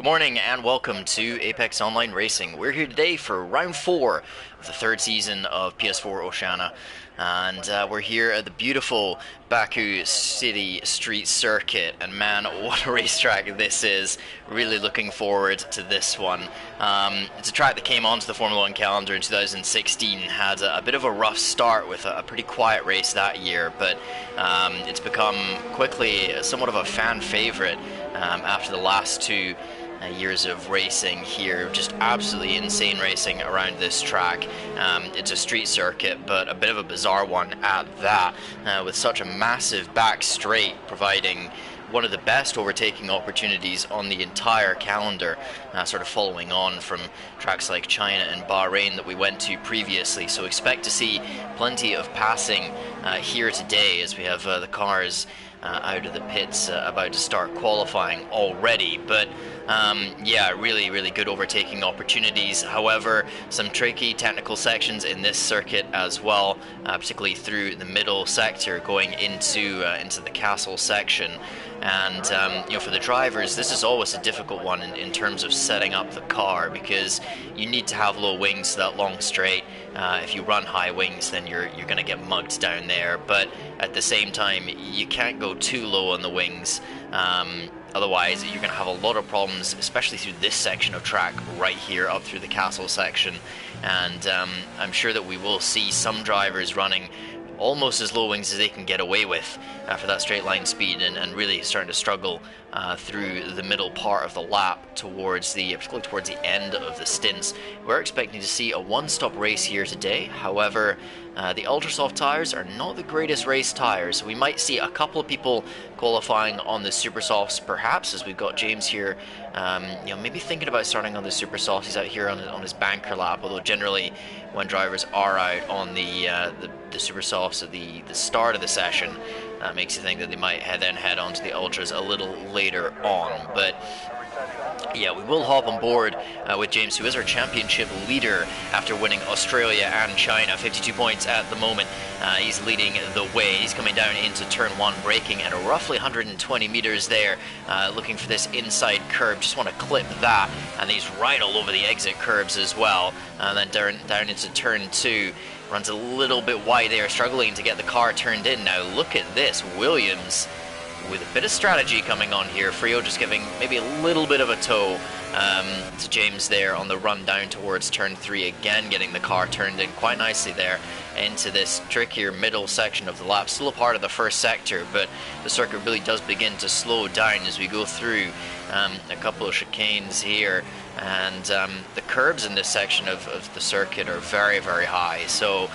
Good morning and welcome to Apex Online Racing. We're here today for round 4 of the third season of PS4 Oceania, and we're here at the beautiful Baku City Street Circuit, and man, what a racetrack this is. Really looking forward to this one. It's a track that came onto the Formula 1 calendar in 2016, had a bit of a rough start with a pretty quiet race that year, but it's become quickly somewhat of a fan favourite after the last two years of racing here. Just absolutely insane racing around this track. It's a street circuit, but a bit of a bizarre one at that, with such a massive back straight providing one of the best overtaking opportunities on the entire calendar, sort of following on from tracks like China and Bahrain that we went to previously. So expect to see plenty of passing here today as we have the cars out of the pits about to start qualifying already. But yeah, really good overtaking opportunities. However, some tricky technical sections in this circuit as well, particularly through the middle sector going into the castle section. And you know, for the drivers, this is always a difficult one in terms of setting up the car, because you need to have low wings to that long straight. If you run high wings, then you're going to get mugged down there. But at the same time, you can't go too low on the wings. Otherwise, you're going to have a lot of problems, especially through this section of track right here up through the castle section. And I'm sure that we will see some drivers running almost as low wings as they can get away with for that straight line speed, and really starting to struggle through the middle part of the lap particularly towards the end of the stints. We're expecting to see a one-stop race here today. However, the ultra soft tires are not the greatest race tires. We might see a couple of people qualifying on the super softs, perhaps, as we've got James here, you know, maybe thinking about starting on the super softs. He's out here on his banker lap, although generally when drivers are out on the super softs at the start of the session, that makes you think that they might then head on to the ultras a little later on. But yeah, we will hop on board with James, who is our championship leader after winning Australia and China. 52 points at the moment. He's leading the way. He's coming down into turn 1, braking at roughly 120 meters there, looking for this inside curb. Just want to clip that, and he's right all over the exit curbs as well. And then down into turn 2. Runs a little bit wide there, struggling to get the car turned in. Now look at this, Williams with a bit of strategy coming on here. Frio just giving maybe a little bit of a tow to James there on the run down towards turn 3, again getting the car turned in quite nicely there into this trickier middle section of the lap. Still a part of the first sector, but the circuit really does begin to slow down as we go through a couple of chicanes here. And the curbs in this section of the circuit are very high, so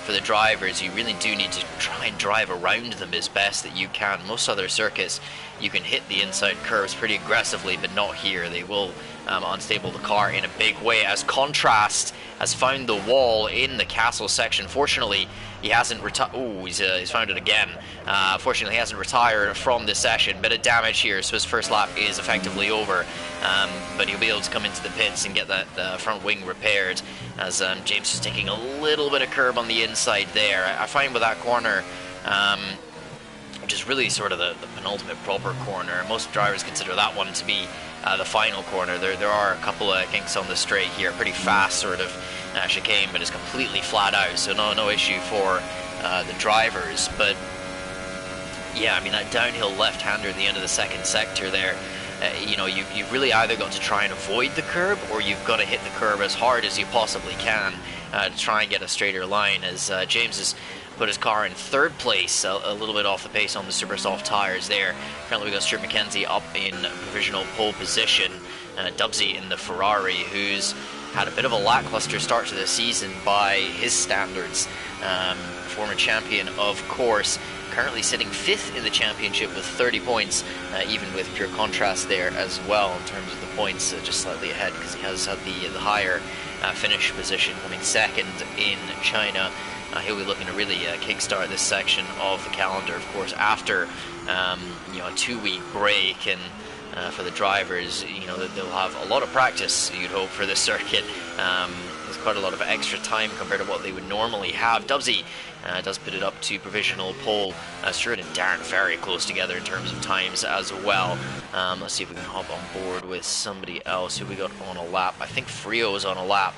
for the drivers you really do need to try and drive around them as best that you can. Most other circuits you can hit the inside curves pretty aggressively, but not here. They will unstable the car in a big way, as Contrast has found the wall in the castle section. Fortunately, he hasn't retired. Oh, he's found it again. Fortunately, he hasn't retired from this session. Bit of damage here, so his first lap is effectively over. But he'll be able to come into the pits and get that front wing repaired, as James is taking a little bit of curb on the inside there. I find with that corner, which is really sort of the penultimate proper corner, most drivers consider that one to be the final corner. There are a couple of kinks on the straight here, pretty fast sort of chicane, but it's completely flat out, so no issue for the drivers. But yeah, I mean, that downhill left-hander at the end of the second sector there, you know, you've really either got to try and avoid the curb, or you've got to hit the curb as hard as you possibly can to try and get a straighter line, as James has put his car in third place, a little bit off the pace on the super soft tires there. Currently we got Stuart McKenzie up in provisional pole position, Dubsy in the Ferrari, who's had a bit of a lackluster start to the season by his standards. Former champion, of course, currently sitting 5th in the championship with 30 points, even with Pure Contrast there as well in terms of the points, just slightly ahead because he has had the higher finish position, coming 2nd in China. He'll be looking to really kickstart this section of the calendar, of course, after you know, a 2-week break. And for the drivers. You know, that they'll have a lot of practice, you'd hope, for this circuit. There's quite a lot of extra time compared to what they would normally have. Dubsy does put it up to provisional pole. Stuart and Darren very close together in terms of times as well. Let's see if we can hop on board with somebody else. Who we got on a lap? I think Frio's on a lap.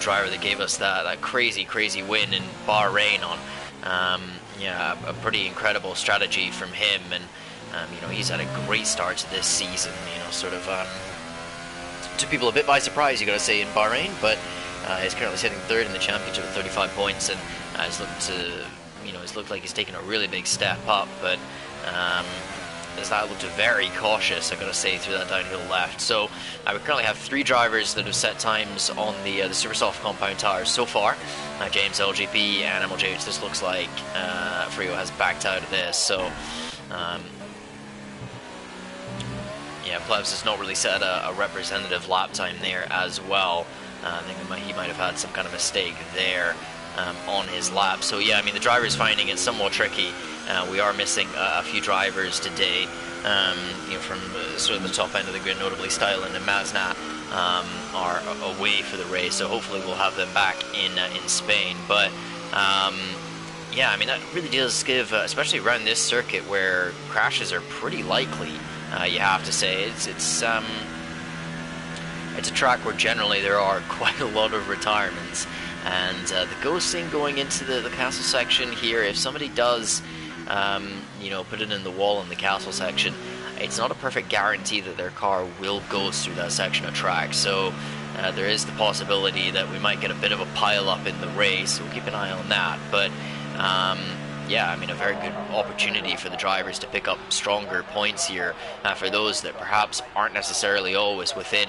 Driver that gave us that crazy win in Bahrain on. Yeah, a pretty incredible strategy from him, and you know, he's had a great start to this season. You know, sort of took people a bit by surprise, you got to say, in Bahrain, but he's currently sitting third in the championship with 35 points, and he's looked like he's taken a really big step up. But that looked very cautious, I got to say, through that downhill left. So we currently have 3 drivers that have set times on the Supersoft compound tires so far. James, LGP, and MLJ, which this looks like Frio has backed out of this. So yeah, Plebs has not really set a representative lap time there as well. I think he might have had some kind of mistake there on his lap. So yeah, I mean, the driver is finding it somewhat tricky. We are missing a few drivers today, you know, from sort of the top end of the grid, notably Stylen and Mazna are away for the race, so hopefully we'll have them back in Spain. But yeah, I mean, that really does give, especially around this circuit where crashes are pretty likely, you have to say. It's a track where generally there are quite a lot of retirements, and the ghosting going into the castle section here, if somebody does you know, put it in the wall in the castle section, it's not a perfect guarantee that their car will ghost through that section of track. So there is the possibility that we might get a bit of a pile up in the race, so we'll keep an eye on that. But yeah, I mean, a very good opportunity for the drivers to pick up stronger points here, for those that perhaps aren't necessarily always within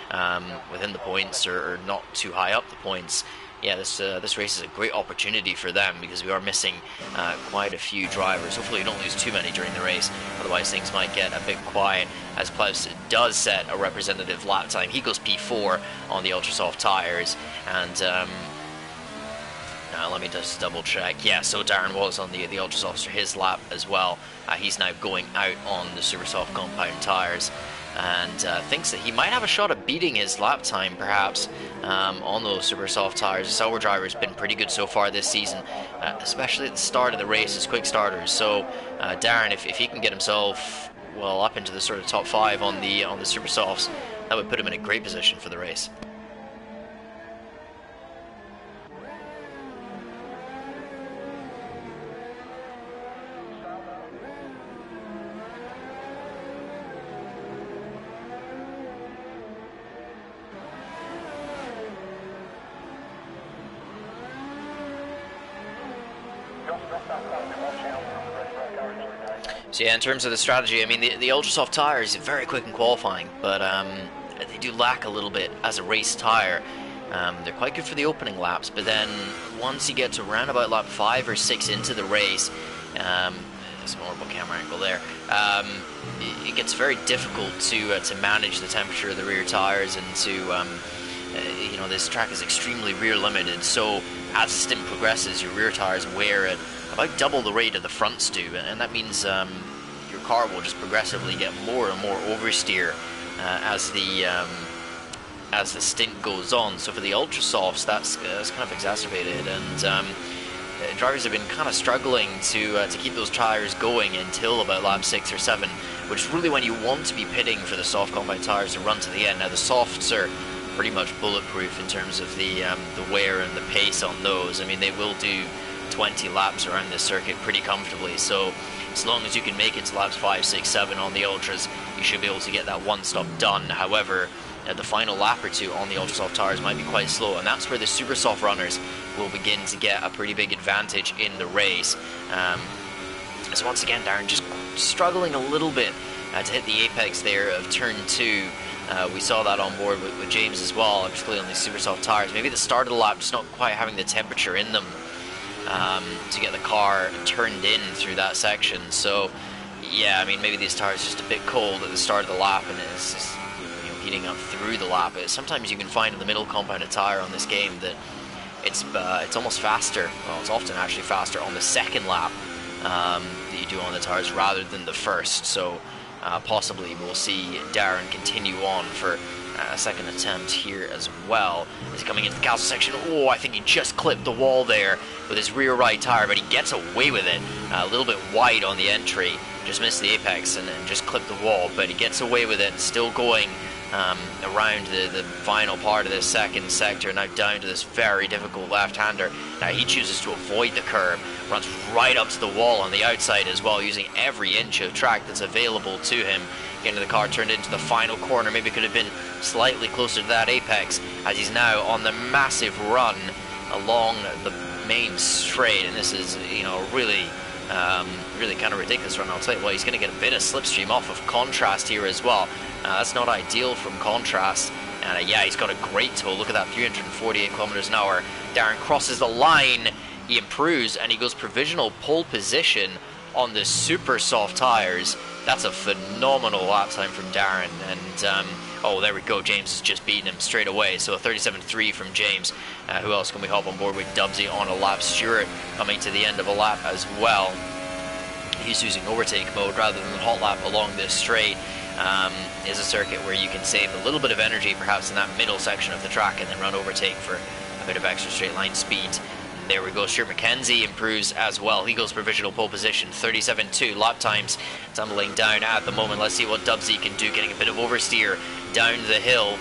the points, or not too high up the points. Yeah, this race is a great opportunity for them, because we are missing quite a few drivers. Hopefully we don't lose too many during the race, otherwise things might get a bit quiet, as Plebs does set a representative lap time. He goes P4 on the Ultrasoft tires, and let me just double check. Yeah, so Darren was on the Ultrasofts for his lap as well. He's now going out on the Supersoft compound tires, and thinks that he might have a shot at beating his lap time, perhaps, on those Supersoft tires. The Sauber driver has been pretty good so far this season, especially at the start of the race as quick starters. So Darren, if he can get himself, well, up into the sort of top 5 on the Supersofts, that would put him in a great position for the race. So yeah, in terms of the strategy, I mean, the Ultrasoft tire is very quick in qualifying, but they do lack a little bit as a race tire. They're quite good for the opening laps, but then once you get to around about lap 5 or 6 into the race, there's a horrible camera angle there, it gets very difficult to manage the temperature of the rear tires, and to you know, this track is extremely rear limited, so as the stint progresses, your rear tires wear at about double the rate of the fronts do, and that means your car will just progressively get more and more oversteer as the stint goes on. So for the Ultrasofts, that's kind of exacerbated, and drivers have been kind of struggling to keep those tires going until about lap 6 or 7, which is really when you want to be pitting for the soft compound tires to run to the end. Now the softs are pretty much bulletproof in terms of the wear and the pace on those. I mean, they will do 20 laps around this circuit pretty comfortably, so as long as you can make it to laps 5, 6, 7 on the Ultras, you should be able to get that one stop done. However, the final lap or two on the Ultrasoft tires might be quite slow, and that's where the Supersoft runners will begin to get a pretty big advantage in the race. So once again, Darren just struggling a little bit to hit the apex there of turn 2. We saw that on board with James as well, particularly on these Supersoft tires. Maybe the start of the lap just not quite having the temperature in them to get the car turned in through that section. So yeah, I mean, maybe these tires are just a bit cold at the start of the lap, and it's just, you know, heating up through the lap. Sometimes you can find in the middle compounded tire on this game that it's almost faster. Well, it's often actually faster on the second lap that you do on the tires rather than the first. So possibly we'll see Darren continue on for a second attempt here as well. Is he coming into the castle section? Oh, I think he just clipped the wall there with his rear right tire, but he gets away with it. A little bit wide on the entry, just missed the apex and just clipped the wall, but he gets away with it, still going around the final part of this second sector, now down to this very difficult left-hander. Now he chooses to avoid the curb, runs right up to the wall on the outside as well, using every inch of track that's available to him. Into the car, turned into the final corner, maybe could have been slightly closer to that apex, as he's now on the massive run along the main straight, and this is, you know, really kind of ridiculous run. I'll tell you what, he's going to get a bit of slipstream off of Contrast here as well. That's not ideal from Contrast, and yeah, he's got a great tow. Look at that, 348 kilometers an hour. Darren crosses the line, he improves, and he goes provisional pole position on the super soft tires. That's a phenomenal lap time from Darren, and oh, there we go, James has just beaten him straight away, so a 37.3 from James. Who else can we hop on board with? Dubsy on a lap. Stewart coming to the end of a lap as well. He's using overtake mode rather than hot lap along this straight. Is a circuit where you can save a little bit of energy perhaps in that middle section of the track and then run overtake for a bit of extra straight line speed. There we go, Stuart McKenzie improves as well. He goes provisional pole position, 37.2 lap times, tumbling down at the moment. Let's see what Dubsy can do, getting a bit of oversteer down the hill.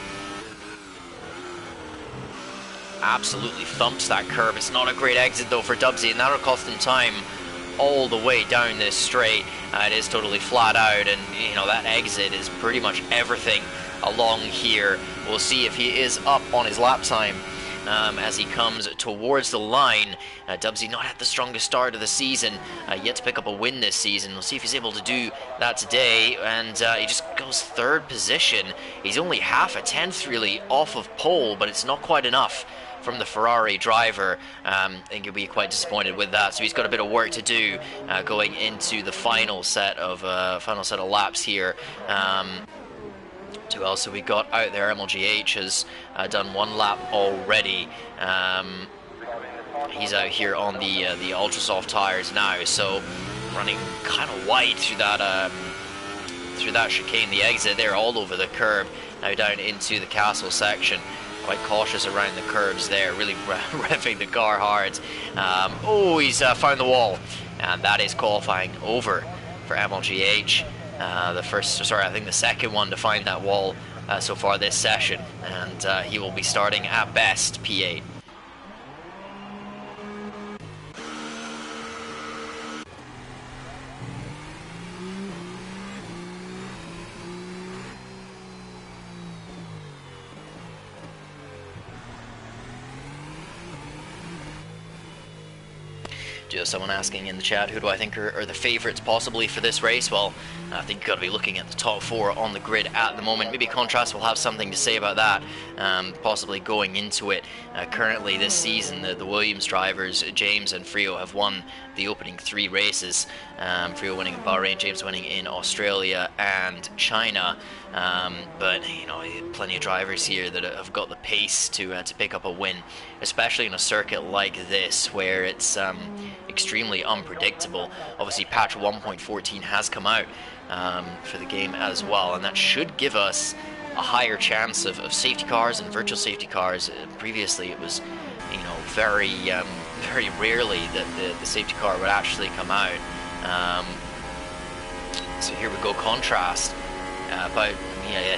Absolutely thumps that curb. It's not a great exit though for Dubsy, and that'll cost him time all the way down this straight. It is totally flat out, and you know, that exit is pretty much everything along here. We'll see if he is up on his lap time as he comes towards the line. Dubsy not had the strongest start of the season, yet to pick up a win this season. We'll see if he's able to do that today, and he just goes third position. He's only half a tenth really off of pole, but it's not quite enough from the Ferrari driver. I think he'll be quite disappointed with that, so he's got a bit of work to do going into the final set of laps here. Who else have we got out there? MLGH has done one lap already. He's out here on the ultra soft tires now, so running kind of wide through that chicane. The exit there all over the curb, now down into the castle section. Quite cautious around the curves there, really revving the car hard. Oh, he's found the wall, and that is qualifying over for MLGH. I think the second one to find that wall so far this session, and he will be starting at best P8. Just someone asking in the chat, who do I think are the favourites possibly for this race? Well, I think you've got to be looking at the top four on the grid at the moment. Maybe Contrast will have something to say about that, possibly going into it. Currently this season, the Williams drivers, James and Frio, have won the opening 3 races. Frio winning in Bahrain, James winning in Australia and China. But you know, plenty of drivers here that have got the pace to pick up a win, especially in a circuit like this where it's extremely unpredictable. Obviously patch 1.14 has come out for the game as well, and that should give us a higher chance of safety cars and virtual safety cars. Previously it was, you know, very rarely that the safety car would actually come out. So here we go, Contrast.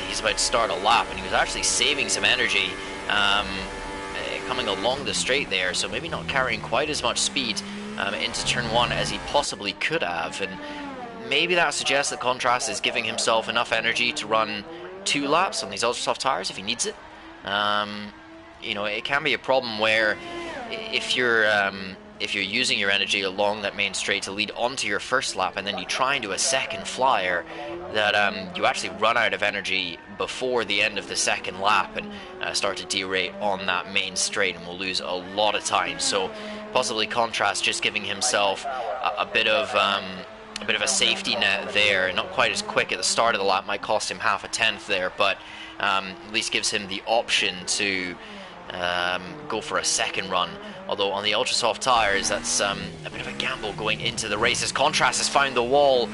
He's about to start a lap, and he was actually saving some energy coming along the straight there, so maybe not carrying quite as much speed into turn 1 as he possibly could have, and maybe that suggests that Contrast is giving himself enough energy to run 2 laps on these ultra soft tires if he needs it. You know, it can be a problem where if you're using your energy along that main straight to lead onto your first lap, and then you try and do a second flyer, that you actually run out of energy before the end of the second lap and start to derate on that main straight, and will lose a lot of time. So possibly Contrast just giving himself a bit of a safety net there. Not quite as quick at the start of the lap, might cost him half a tenth there, but at least gives him the option to go for a second run. Although on the ultra soft tires, that's a bit of a gamble going into the race. As Contrast has found the wall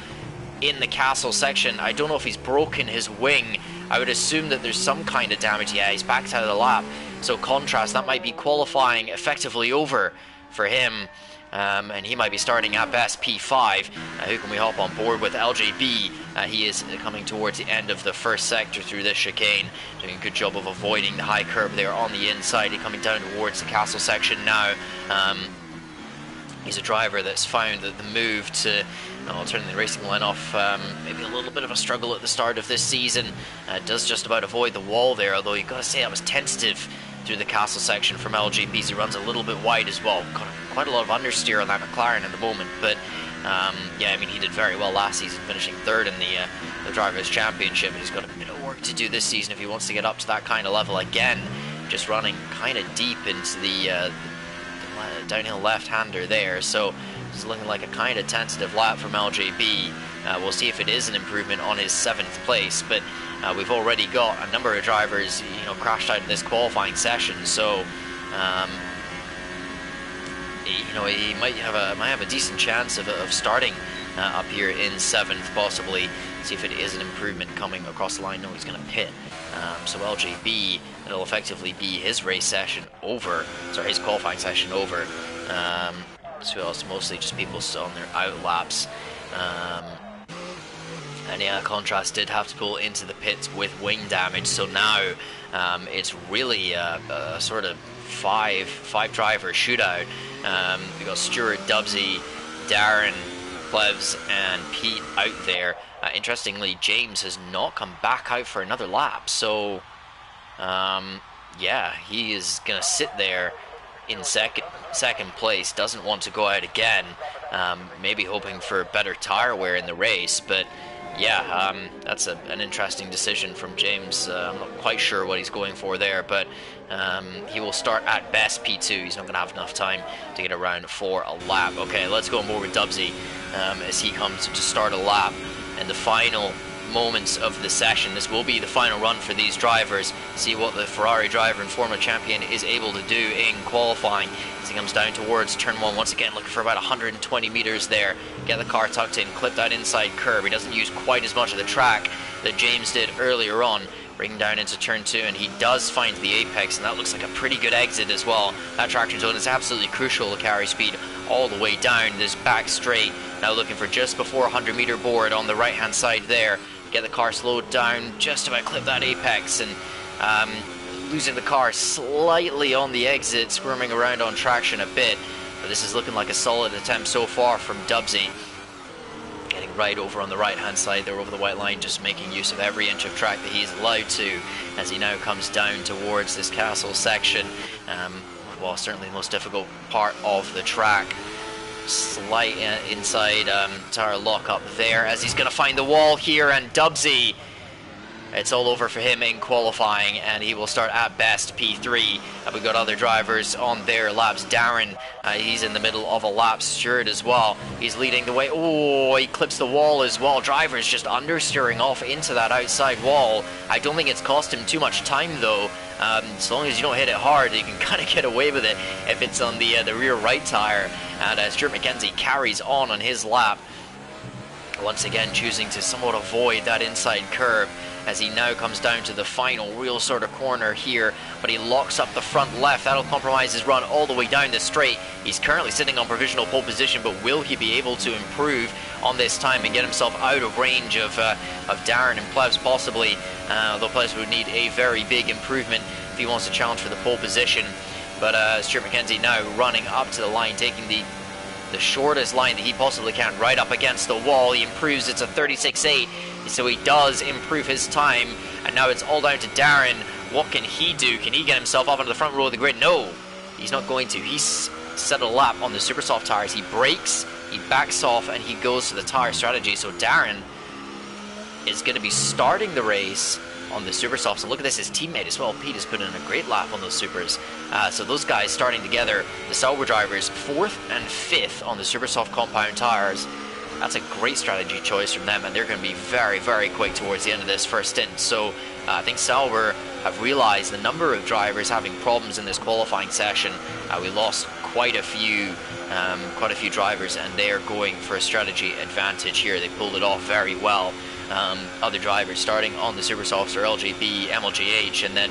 in the castle section. I don't know if he's broken his wing. I would assume that there's some kind of damage. Yeah, he's backed out of the lap. So Contrast, that might be qualifying effectively over for him. And he might be starting at best P5. Who can we hop on board with? LJB. He is coming towards the end of the first sector through this chicane, doing a good job of avoiding the high curb there on the inside. He's coming down towards the castle section now. He's a driver that's found that the move to turning the racing line off, maybe a little bit of a struggle at the start of this season. Does just about avoid the wall there, although you've got to say that was tentative through the castle section from LJB. He runs a little bit wide as well. Got quite a lot of understeer on that McLaren at the moment, but yeah, I mean, he did very well last season, finishing third in the Drivers' Championship. He's got a bit of work to do this season if he wants to get up to that kind of level again. Just running kind of deep into the downhill left-hander there, so it's looking like a kind of tentative lap from LJB. We'll see if it is an improvement on his 7th place, but we've already got a number of drivers, crashed out in this qualifying session, so he might have a decent chance of starting up here in 7th, possibly. See if it is an improvement coming across the line. No, he's going to pit. So LJB, it'll effectively be his race session over. Sorry, his qualifying session over. So else, mostly just people still on their out laps. And yeah, Contrast did have to pull into the pits with wing damage. So now it's really a sort of five driver shootout. We got Stuart, Dubsy, Darren, Plebs, and Pete out there. Interestingly, James has not come back out for another lap, so yeah, he is gonna sit there in second place. Doesn't want to go out again, maybe hoping for better tire wear in the race, but yeah, that's an interesting decision from James. I'm not quite sure what he's going for there, but he will start at best P2. He's not going to have enough time to get around for a lap. Okay, let's go more with Dubsy as he comes to start a lap. And the final moments of the session, this will be the final run for these drivers. See what the Ferrari driver and former champion is able to do in qualifying. As he comes down towards turn 1, once again looking for about 120 meters there. Get the car tucked in, clip that inside curb. He doesn't use quite as much of the track that James did earlier on. Bring down into turn 2, and he does find the apex, and that looks like a pretty good exit as well. That traction zone is absolutely crucial to carry speed all the way down this back straight. Now looking for just before 100 meter board on the right hand side there. Get the car slowed down, just about clip that apex, and losing the car slightly on the exit, squirming around on traction a bit. But this is looking like a solid attempt so far from Dubsy. Getting right over on the right hand side there over the white line, just making use of every inch of track that he's allowed to as he now comes down towards this castle section. Well, certainly the most difficult part of the track. Slight inside tire lock up there as he's going to find the wall here, and Dubsy, it's all over for him in qualifying, and he will start at best P3. We've got other drivers on their laps. Darren, he's in the middle of a lap. Stuart as well, he's leading the way. Oh, he clips the wall as well. Drivers just understeering off into that outside wall. I don't think it's cost him too much time though. As long as you don't hit it hard, you can kind of get away with it if it's on the rear right tire. And Stuart McKenzie carries on his lap, once again choosing to somewhat avoid that inside curb as he now comes down to the final real sort of corner here, but he locks up the front left. That'll compromise his run all the way down the straight. He's currently sitting on provisional pole position, but will he be able to improve on this time and get himself out of range of Darren and Plebs possibly, although Plebs would need a very big improvement if he wants to challenge for the pole position. But Stuart McKenzie now running up to the line, taking the shortest line that he possibly can, right up against the wall. He improves, it's a 36.8, so he does improve his time, and now it's all down to Darren. What can he do? Can he get himself up onto the front row of the grid? No, he's not going to. He's set a lap on the super soft tires. He brakes, he backs off, and he goes to the tire strategy. So Darren is going to be starting the race on the super softs, and look at this, his teammate as well, Pete, has put in a great lap on those supers. So those guys starting together, the Sauber drivers 4th and 5th on the super soft compound tires. That's a great strategy choice from them, and they're going to be very, very quick towards the end of this first stint. So I think Sauber have realized the number of drivers having problems in this qualifying session. We lost quite a few drivers, and they are going for a strategy advantage here. They pulled it off very well. Other drivers starting on the super softs are LJB, MLGH, and then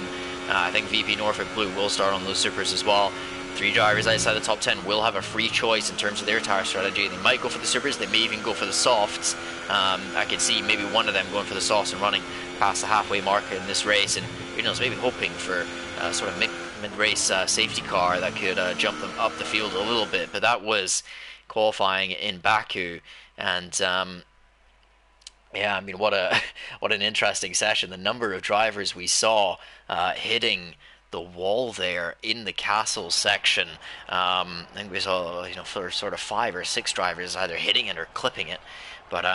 I think VP Norfolk Blue will start on those supers as well. 3 drivers outside the top 10 will have a free choice in terms of their tire strategy. They might go for the supers, they may even go for the softs. I could see maybe one of them going for the softs and running past the halfway mark in this race, and who knows, maybe hoping for sort of mid-race safety car that could jump them up the field a little bit. But that was qualifying in Baku, and yeah, I mean, what an interesting session. The number of drivers we saw hitting the wall there in the castle section. I think we saw, for sort of 5 or 6 drivers either hitting it or clipping it. But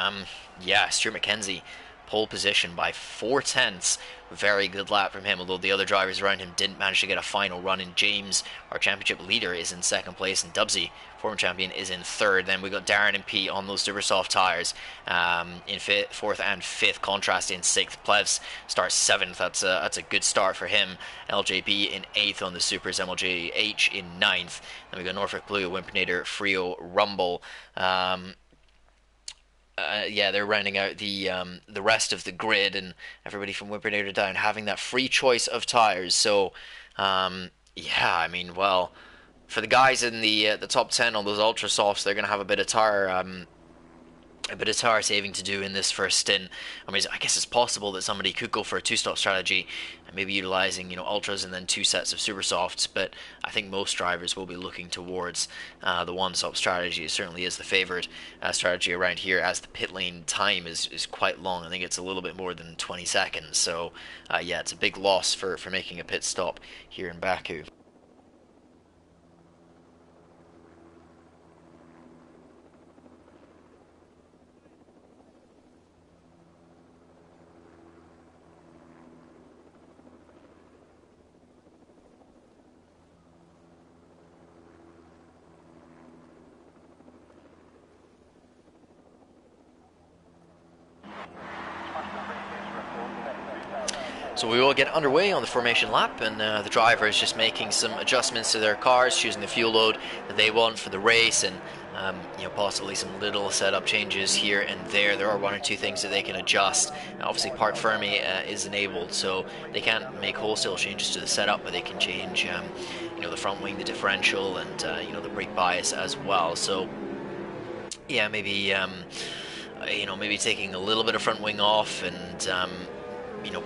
yeah, Stuart McKenzie, pole position by 4/10. Very good lap from him, although the other drivers around him didn't manage to get a final run in. James, our championship leader, is in 2nd place, and Dubsy, former champion, is in 3rd. Then we got Darren and Pete on those super soft tires in 4th and 5th. Contrast in 6th. Plevs starts 7th. That's a good start for him. LJB in 8th on the supers. MLJH in 9th. Then we got Norfolk Blue, Wimpinator, Frio, Rumble. Yeah, they're rounding out the rest of the grid, and everybody from Wimpinator down having that free choice of tires. So, yeah, I mean, well, for the guys in the top 10 on those ultra softs, they're gonna have a bit of tire saving to do in this first stint. I mean, I guess it's possible that somebody could go for a 2-stop strategy and maybe utilizing, ultras and then 2 sets of super softs, but I think most drivers will be looking towards the 1-stop strategy. It certainly is the favored strategy around here, as the pit lane time is quite long. I think it's a little bit more than 20 seconds, so yeah, it's a big loss for making a pit stop here in Baku. So we will get underway on the formation lap, and the driver is just making some adjustments to their cars, choosing the fuel load that they want for the race, and possibly some little setup changes here and there. There are 1 or 2 things that they can adjust. Obviously, Park Fermi is enabled, so they can't make wholesale changes to the setup, but they can change, the front wing, the differential, and the brake bias as well. So, yeah, maybe maybe taking a little bit of front wing off, and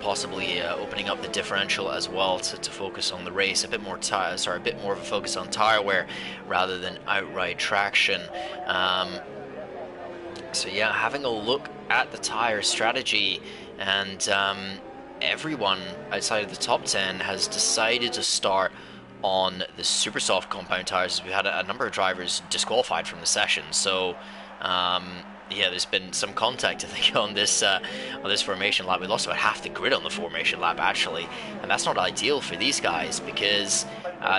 possibly opening up the differential as well to focus on the race. A bit more of a focus on tire wear rather than outright traction. So yeah, having a look at the tire strategy, and everyone outside of the top 10 has decided to start on the super soft compound tires. We had a number of drivers disqualified from the session, so yeah, there's been some contact, I think, on this formation lap. We lost about half the grid on the formation lap, actually, and that's not ideal for these guys, because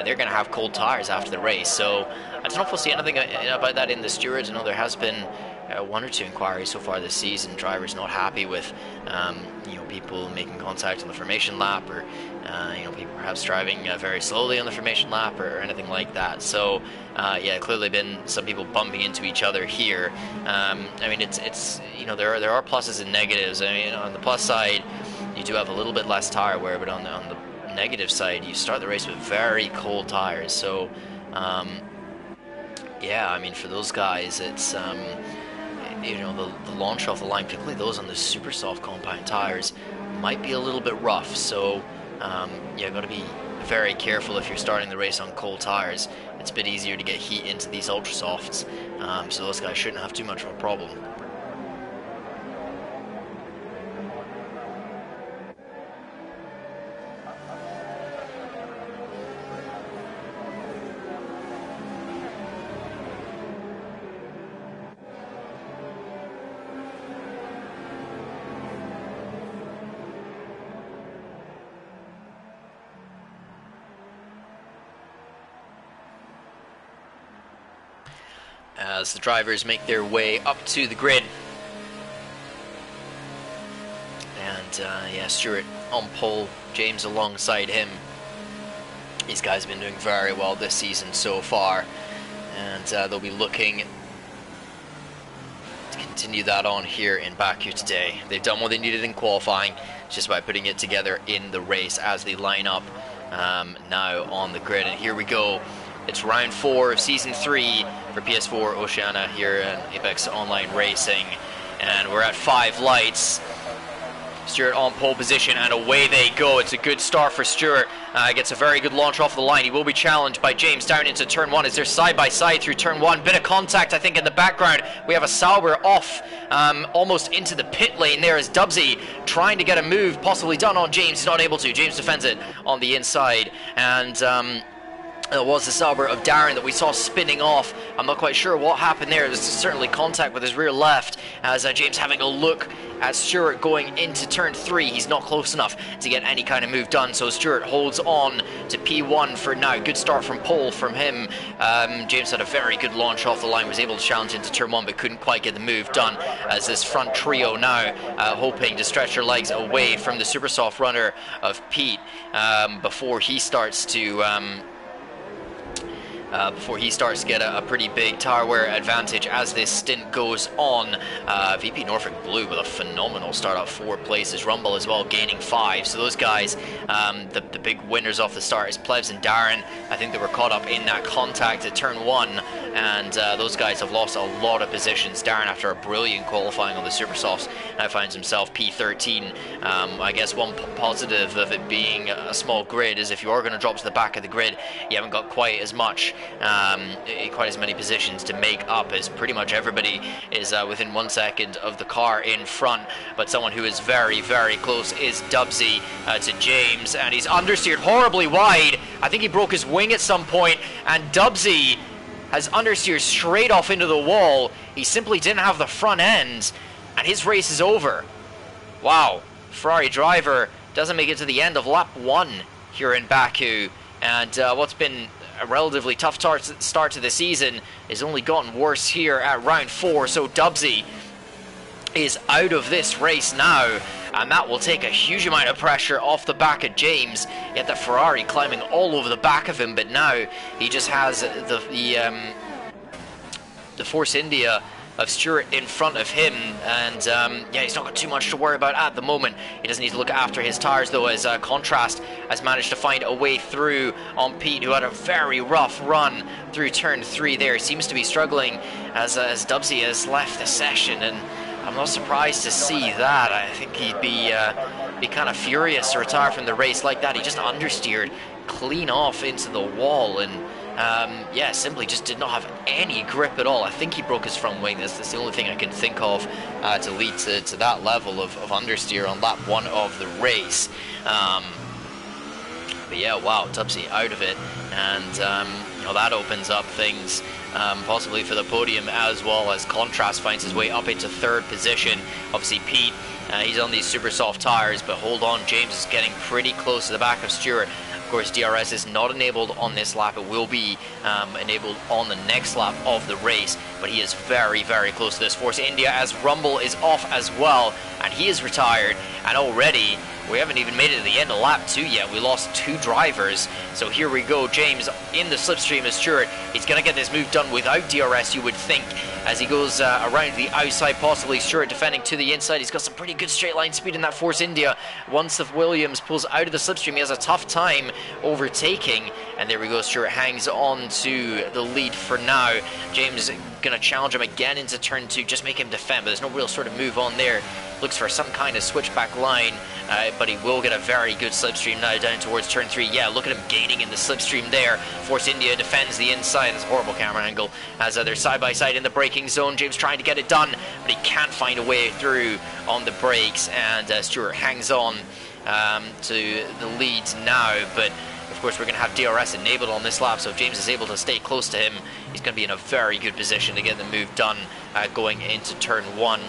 they're going to have cold tires after the race. So I don't know if we'll see anything about that in the stewards. I know there has been 1 or 2 inquiries so far this season. Drivers not happy with people making contact on the formation lap, or people perhaps driving very slowly on the formation lap, or anything like that. So yeah, clearly been some people bumping into each other here. I mean, it's there are pluses and negatives. I mean, on the plus side, you do have a little bit less tire wear, but on the negative side, you start the race with very cold tires. So yeah, I mean, for those guys, it's the launch off the line, particularly those on the super soft compound tires, might be a little bit rough. So yeah, got to be very careful if you're starting the race on cold tires. It's a bit easier to get heat into these ultra softs, so those guys shouldn't have too much of a problem. As the drivers make their way up to the grid, and yeah, Stewart on pole, James alongside him. These guys have been doing very well this season so far, and they'll be looking to continue that on here in Baku today. They've done what they needed in qualifying. It's just by putting it together in the race as they line up now on the grid. And here we go. It's round 4 of season 3 for PS4 Oceania here in Apex Online Racing, and we're at 5 lights. Stewart on pole position, and away they go. It's a good start for Stewart. Gets a very good launch off the line. He will be challenged by James down into turn 1 as they're side by side through turn 1. Bit of contact, I think, in the background. We have a Sauber off almost into the pit lane there as Dubsy trying to get a move possibly done on James. He's not able to. James defends it on the inside, and it was the Sauber of Darren that we saw spinning off. I'm not quite sure what happened there. There's certainly contact with his rear left as James having a look at Stewart going into turn 3. He's not close enough to get any kind of move done, so Stewart holds on to P1 for now. Good start from pole from him. James had a very good launch off the line, was able to challenge into turn 1 but couldn't quite get the move done as this front trio now hoping to stretch their legs away from the super soft runner of Pete before he starts to get a pretty big tire wear advantage as this stint goes on. VP Norfolk Blue with a phenomenal start up 4 places. Rumble as well gaining 5. So those guys, the big winners off the start is Plebs and Darren. I think they were caught up in that contact at turn 1, and those guys have lost a lot of positions. Darren, after a brilliant qualifying on the Super Softs, now finds himself P13. I guess one positive of it being a small grid is if you are going to drop to the back of the grid, you haven't got quite as many positions to make up, as pretty much everybody is within 1 second of the car in front. But someone who is very, very close is Dubsy to James, and he's understeered horribly wide. I think he broke his wing at some point, and Dubsy has understeered straight off into the wall. He simply didn't have the front end, and his race is over. Wow. Ferrari driver doesn't make it to the end of lap 1 here in Baku, and what's been a relatively tough start to the season has only gotten worse here at round 4. So Dubsy is out of this race now, and that will take a huge amount of pressure off the back of James. Yet the Ferrari climbing all over the back of him, but now he just has the Force India of Stewart in front of him, and yeah, he's not got too much to worry about at the moment. He doesn't need to look after his tires though, as Contrast has managed to find a way through on Pete, who had a very rough run through turn 3 there. He seems to be struggling as Dubsy has left the session, and I'm not surprised to see that. I think he'd be kind of furious to retire from the race like that. He just understeered clean off into the wall, and yeah, simply just did not have any grip at all. I think he broke his front wing. That's the only thing I can think of to lead to that level of understeer on lap 1 of the race. But yeah, wow, Dubsy out of it, and you know, that opens up things possibly for the podium, as well as Contrast finds his way up into 3rd position. Obviously Pete, he's on these super soft tires, but hold on, James is getting pretty close to the back of Stewart. Of course, DRS is not enabled on this lap. It will be enabled on the next lap of the race, but he is very, very close to this. Force India as Rumble is off as well, and he is retired, and already we haven't even made it to the end of lap 2 yet. We lost 2 drivers, so here we go. James in the slipstream of Stewart. He's going to get this move done without DRS, you would think, as he goes around the outside, possibly. Stewart defending to the inside. He's got some pretty good straight line speed in that Force India. Once the Williams pulls out of the slipstream, he has a tough time overtaking, and there we go. Stewart hangs on to the lead for now. James going to challenge him again into turn 2, just make him defend, but there's no real sort of move on there. Looks for some kind of switchback line, but he will get a very good slipstream now down towards turn 3. Yeah, look at him gaining in the slipstream there. Force India defends the inside. That's a horrible camera angle as they're side by side in the braking zone. James trying to get it done, but he can't find a way through on the brakes, and Stewart hangs on to the lead now. But of course, we're going to have DRS enabled on this lap, so if James is able to stay close to him, he's going to be in a very good position to get the move done going into turn 1.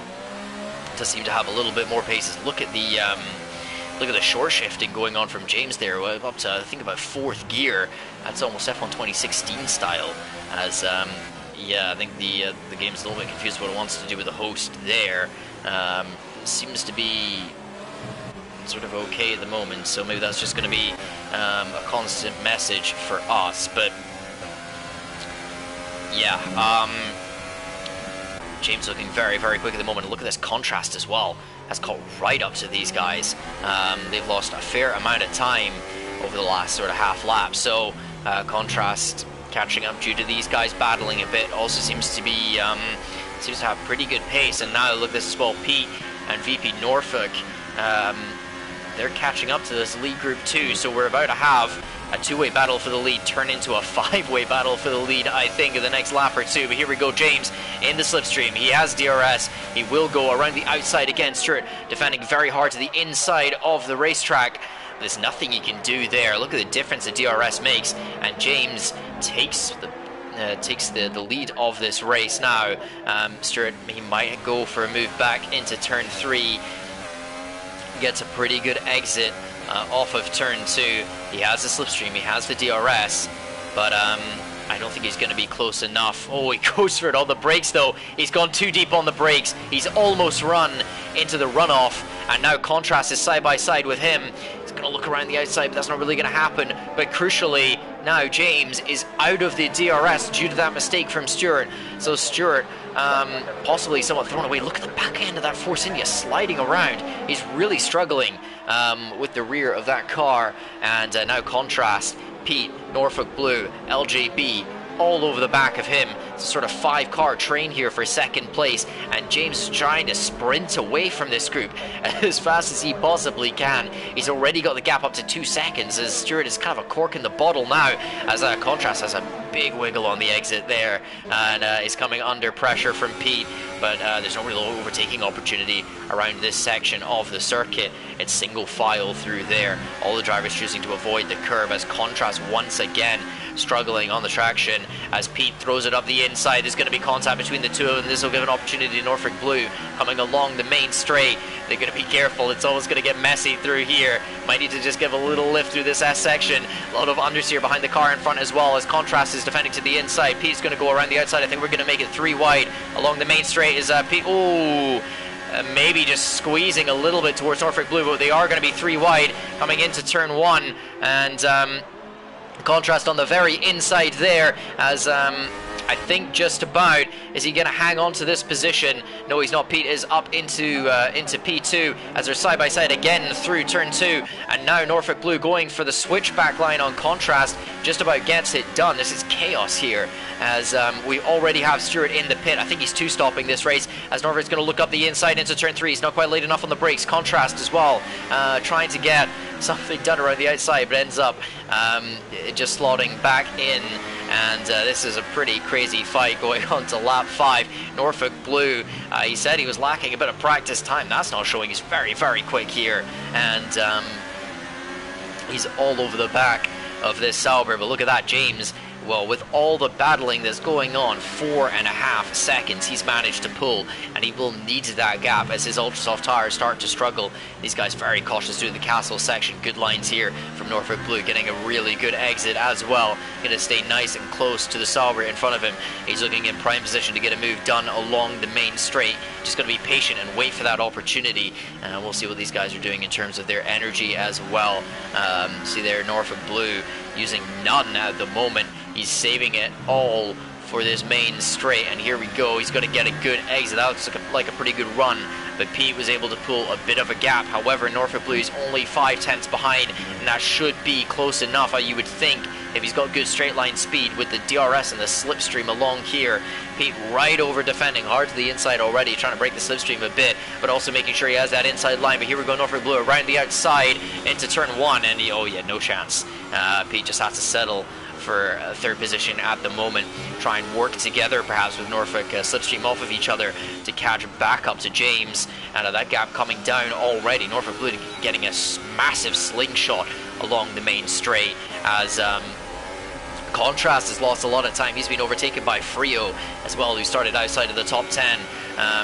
Does seem to have a little bit more paces. Look at the short shifting going on from James there, up to I think about 4th gear. That's almost F1 2016 style. As yeah, I think the game's a little bit confused what it wants to do with the host there. Seems to be sort of okay at the moment, so maybe that's just going to be a constant message for us. But yeah, James looking very, very quick at the moment. Look at this contrast as well. Has caught right up to these guys. They've lost a fair amount of time over the last sort of half lap. So contrast catching up due to these guys battling a bit. Also seems to be seems to have pretty good pace. And now look at this as well. Pete and VP Norfolk. They're catching up to this lead group too. So we're about to have a two-way battle for the lead turn into a five-way battle for the lead, I think, in the next lap or two. But here we go, James in the slipstream. He has DRS. He will go around the outside again. Stewart defending very hard to the inside of the racetrack. There's nothing he can do there. Look at the difference that DRS makes, and James takes the lead of this race now. Stewart, he might go for a move back into turn 3. Gets a pretty good exit off of turn 2. He has the slipstream, he has the DRS, but I don't think he's going to be close enough. Oh, he goes for it on the brakes though. He's gone too deep on the brakes. He's almost run into the runoff, and now Contrast is side by side with him. He's going to look around the outside, but that's not really going to happen. But crucially, now James is out of the DRS due to that mistake from Stewart. So Stewart possibly somewhat thrown away. Look at the back end of that Force India sliding around. He's really struggling with the rear of that car. And now Contrast, Pete, Norfolk Blue, LJB, all over the back of him. It's a sort of 5-car train here for second place, and James is trying to sprint away from this group as fast as he possibly can. He's already got the gap up to 2 seconds as Stewart is kind of a cork in the bottle now, as Contrast has a big wiggle on the exit there, and is coming under pressure from Pete, but there's no real overtaking opportunity around this section of the circuit. It's single file through there. All the drivers choosing to avoid the curve as Contrast once again struggling on the traction as Pete throws it up the inside. There's going to be contact between the two of them. This will give an opportunity to Norfolk Blue coming along the main straight. They're going to be careful. It's always going to get messy through here. Might need to just give a little lift through this S section. A lot of understeer behind the car in front as well as Contrast is defending to the inside. Pete's going to go around the outside. I think we're going to make it 3 wide along the main straight is Pete. Oh, maybe just squeezing a little bit towards Norfolk Blue, but they are going to be 3 wide coming into turn 1, and Contrast on the very inside there as I think just about, is he going to hang on to this position? No, he's not. Pete is up into P2 as they're side by side again through turn 2, and now Norfolk Blue going for the switchback line on Contrast, just about gets it done. This is chaos here as we already have Stewart in the pit. I think he's 2-stopping this race as Norfolk's going to look up the inside into turn 3. He's not quite late enough on the brakes. Contrast as well, trying to get something done around the outside, but ends up just slotting back in. And this is a pretty crazy fight going on to lap 5. Norfolk Blue, he said he was lacking a bit of practice time. That's not showing. He's very, very quick here. And he's all over the back of this Sauber. But look at that, James. Well, with all the battling that's going on, 4.5 seconds he's managed to pull, and he will need that gap as his ultra soft tires start to struggle. These guys very cautious through the castle section. Good lines here from Norfolk Blue, getting a really good exit as well. Going to stay nice and close to the Sauber in front of him. He's looking in prime position to get a move done along the main straight. Just going to be patient and wait for that opportunity. We'll see what these guys are doing in terms of their energy as well. See there, Norfolk Blue using none at the moment. He's saving it all for this main straight, and here we go. He's going to get a good exit. That looks like a pretty good run, but Pete was able to pull a bit of a gap. However, Norfolk Blue is only 5/10 behind, and that should be close enough, you would think, if he's got good straight line speed with the DRS and the slipstream along here. Pete right over defending hard to the inside already, trying to break the slipstream a bit, but also making sure he has that inside line. But here we go, Norfolk Blue around the outside into turn 1, and oh yeah, no chance. Pete just has to settle for a 3rd position at the moment. Try and work together perhaps with Norfolk, slipstream off of each other to catch back up to James. And that gap coming down already. Norfolk Blue getting a massive slingshot along the main straight as Contrast has lost a lot of time. He's been overtaken by Frio as well, who started outside of the top 10.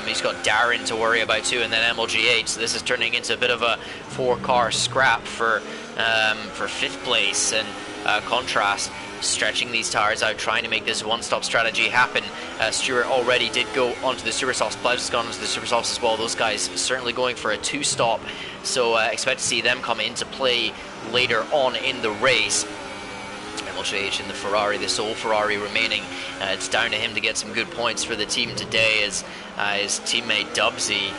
He's got Darren to worry about too, and then MLGH. So this is turning into a bit of a 4-car scrap for for 5th place, and Contrast stretching these tires out, trying to make this one-stop strategy happen. Stewart already did go onto the super softs. Blouse has gone onto the super softs as well. Those guys certainly going for a 2-stop, so expect to see them come into play later on in the race. MLJH in the Ferrari, the sole Ferrari remaining. It's down to him to get some good points for the team today, as his teammate Dubsy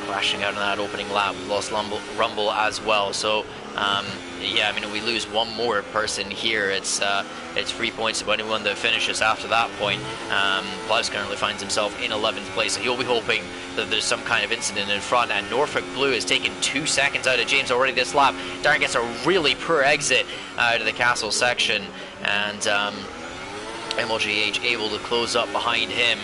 crashing out in that opening lap. We lost Rumble as well, so yeah, I mean, we lose one more person here, it's 3 points to anyone that finishes after that point. Blouse currently finds himself in 11th place, so he'll be hoping that there's some kind of incident in front, and Norfolk Blue has taken 2 seconds out of James already this lap. Darren gets a really poor exit out of the castle section, and MLGH able to close up behind him.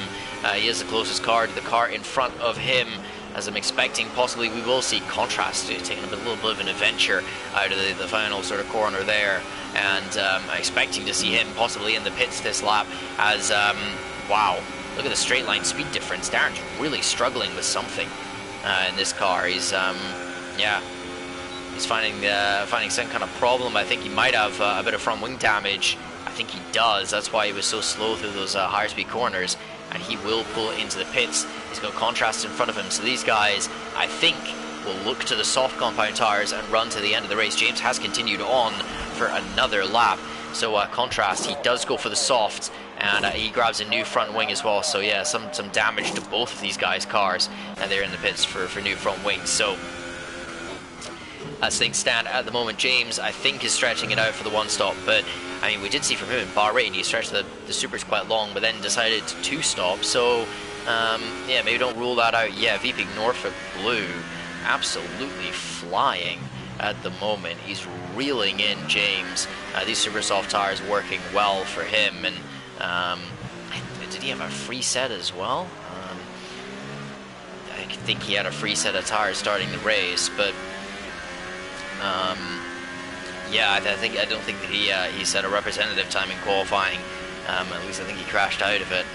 He is the closest car to the car in front of him, as I'm expecting possibly we will see Contrast taking a little bit of an adventure out of the final sort of corner there, and I'm expecting to see him possibly in the pits this lap, as wow, look at the straight line speed difference. Darren's really struggling with something in this car. He's yeah, he's finding some kind of problem. I think he might have a bit of front wing damage. I think he does. That's why he was so slow through those higher speed corners, and he will pull into the pits. He's got Contrast in front of him, so these guys, I think, will look to the soft compound tires and run to the end of the race. James has continued on for another lap, so Contrast, he does go for the softs, and he grabs a new front wing as well. So yeah, some damage to both of these guys' cars, and they're in the pits for new front wings. So as things stand at the moment, James, I think, is stretching it out for the one-stop, but I mean, we did see from him in Bahrain, he stretched the supers quite long, but then decided to stop, so yeah, maybe don't rule that out. Yeah, VP Norfolk Blue absolutely flying at the moment. He's reeling in James. These super soft tires working well for him, and did he have a free set as well? I think he had a free set of tires starting the race, but yeah, I don't think that he set a representative time in qualifying. At least I think he crashed out of it.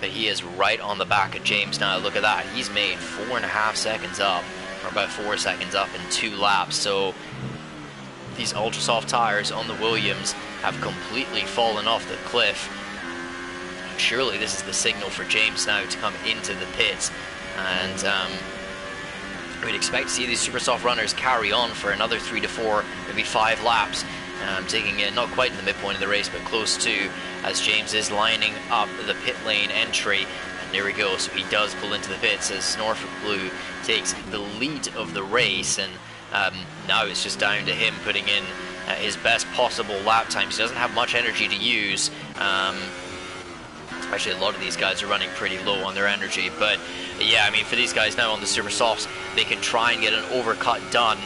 But he is right on the back of James now. Look at that. He's made 4.5 seconds up, or about 4 seconds up in 2 laps. So these ultra soft tires on the Williams have completely fallen off the cliff. Surely this is the signal for James now to come into the pits, and we'd expect to see these super soft runners carry on for another 3 to 4, maybe 5 laps, taking it not quite in the midpoint of the race, but close to, as James is lining up the pit lane entry. And there we go, so he does pull into the pits as Norfolk Blue takes the lead of the race, and now it's just down to him putting in his best possible lap times. He doesn't have much energy to use. Actually, a lot of these guys are running pretty low on their energy, but yeah, I mean, for these guys now on the super softs, they can try and get an overcut done.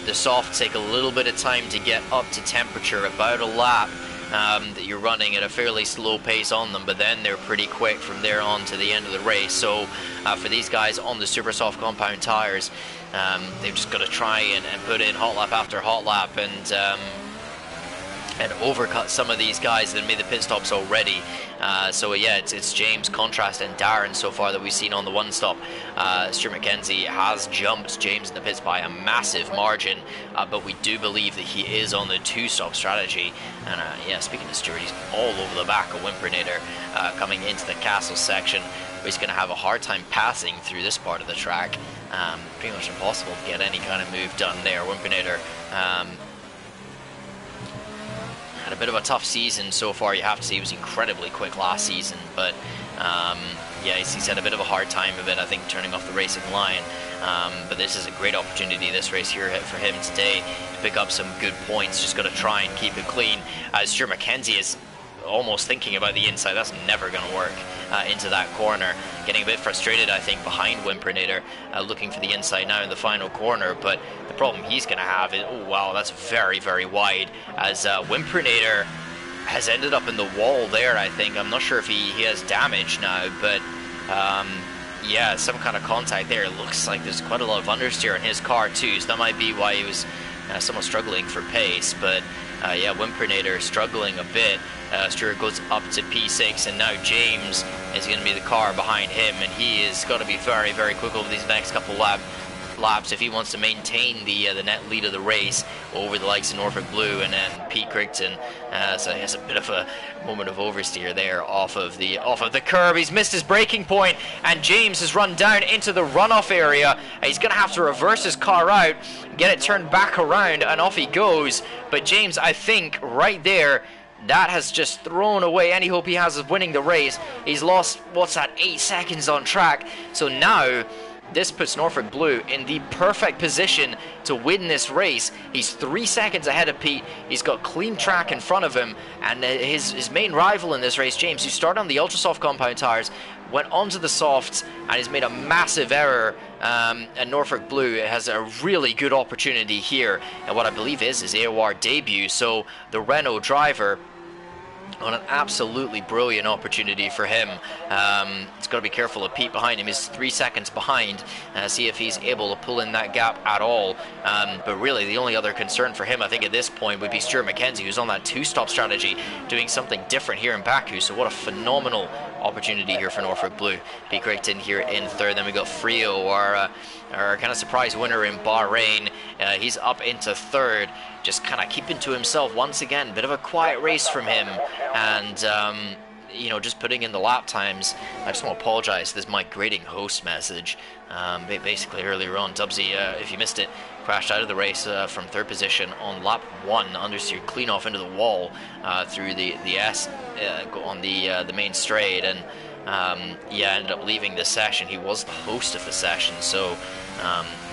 The softs take a little bit of time to get up to temperature, about a lap that you're running at a fairly slow pace on them, but then they're pretty quick from there on to the end of the race. So for these guys on the super soft compound tires, they've just got to try and put in hot lap after hot lap, and overcut some of these guys that made the pit stops already. So yeah, it's James, Contrast, and Darren so far that we've seen on the one stop. Stuart McKenzie has jumped James in the pits by a massive margin, but we do believe that he is on the 2-stop strategy. And yeah, speaking of Stuart, he's all over the back of Whimpernator coming into the castle section, where he's going to have a hard time passing through this part of the track. Pretty much impossible to get any kind of move done there. Whimpernator had a bit of a tough season so far, you have to say. He was incredibly quick last season, but yeah, he's had a bit of a hard time of it, I think, turning off the racing line. But this is a great opportunity, this race here, for him today to pick up some good points. Just got to try and keep it clean. Stuart McKenzie is almost thinking about the inside. That's never going to work into that corner. Getting a bit frustrated, I think, behind Whimpernator, looking for the inside now in the final corner. But the problem he's going to have is, oh wow, that's very, very wide, as Whimpernator has ended up in the wall there, I think. I'm not sure if he has damage now, but yeah, some kind of contact there. It looks like there's quite a lot of understeer in his car too, so that might be why he was somewhat struggling for pace. But yeah, Whimpernator struggling a bit. Stuart goes up to P6, and now James is going to be the car behind him, and he is got to be very, very quick over these next couple laps if he wants to maintain the net lead of the race over the likes of Norfolk Blue. And then Pete Crichton has a bit of a moment of oversteer there off of the curb. He's missed his braking point, and James has run down into the runoff area. He's going to have to reverse his car out, get it turned back around, and off he goes. But James, I think right there, that has just thrown away any hope he has of winning the race. He's lost, what's that, 8 seconds on track. So now this puts Norfolk Blue in the perfect position to win this race. He's 3 seconds ahead of Pete. He's got clean track in front of him, and his main rival in this race, James, who started on the ultra soft compound tires, went onto the softs and has made a massive error. And Norfolk Blue has a really good opportunity here, and what I believe is his AOR debut. So the Renault driver on an absolutely brilliant opportunity for him. He's got to be careful of Pete behind him. He's 3 seconds behind. See if he's able to pull in that gap at all. But really, the only other concern for him, I think, at this point would be Stuart McKenzie, who's on that two-stop strategy, doing something different here in Baku. So what a phenomenal opportunity here for Norfolk Blue. Pete Crichton here in third. Then we got Frio, our kind of surprise winner in Bahrain. He's up into third, just kind of keeping to himself once again. Bit of a quiet race from him, and you know, just putting in the lap times. I just want to apologize. This is my grading host message. Basically earlier on, Dubsy, if you missed it, crashed out of the race from third position on lap 1, understeered clean off into the wall through the S on the main straight, and yeah, ended up leaving the session. He was the host of the session, so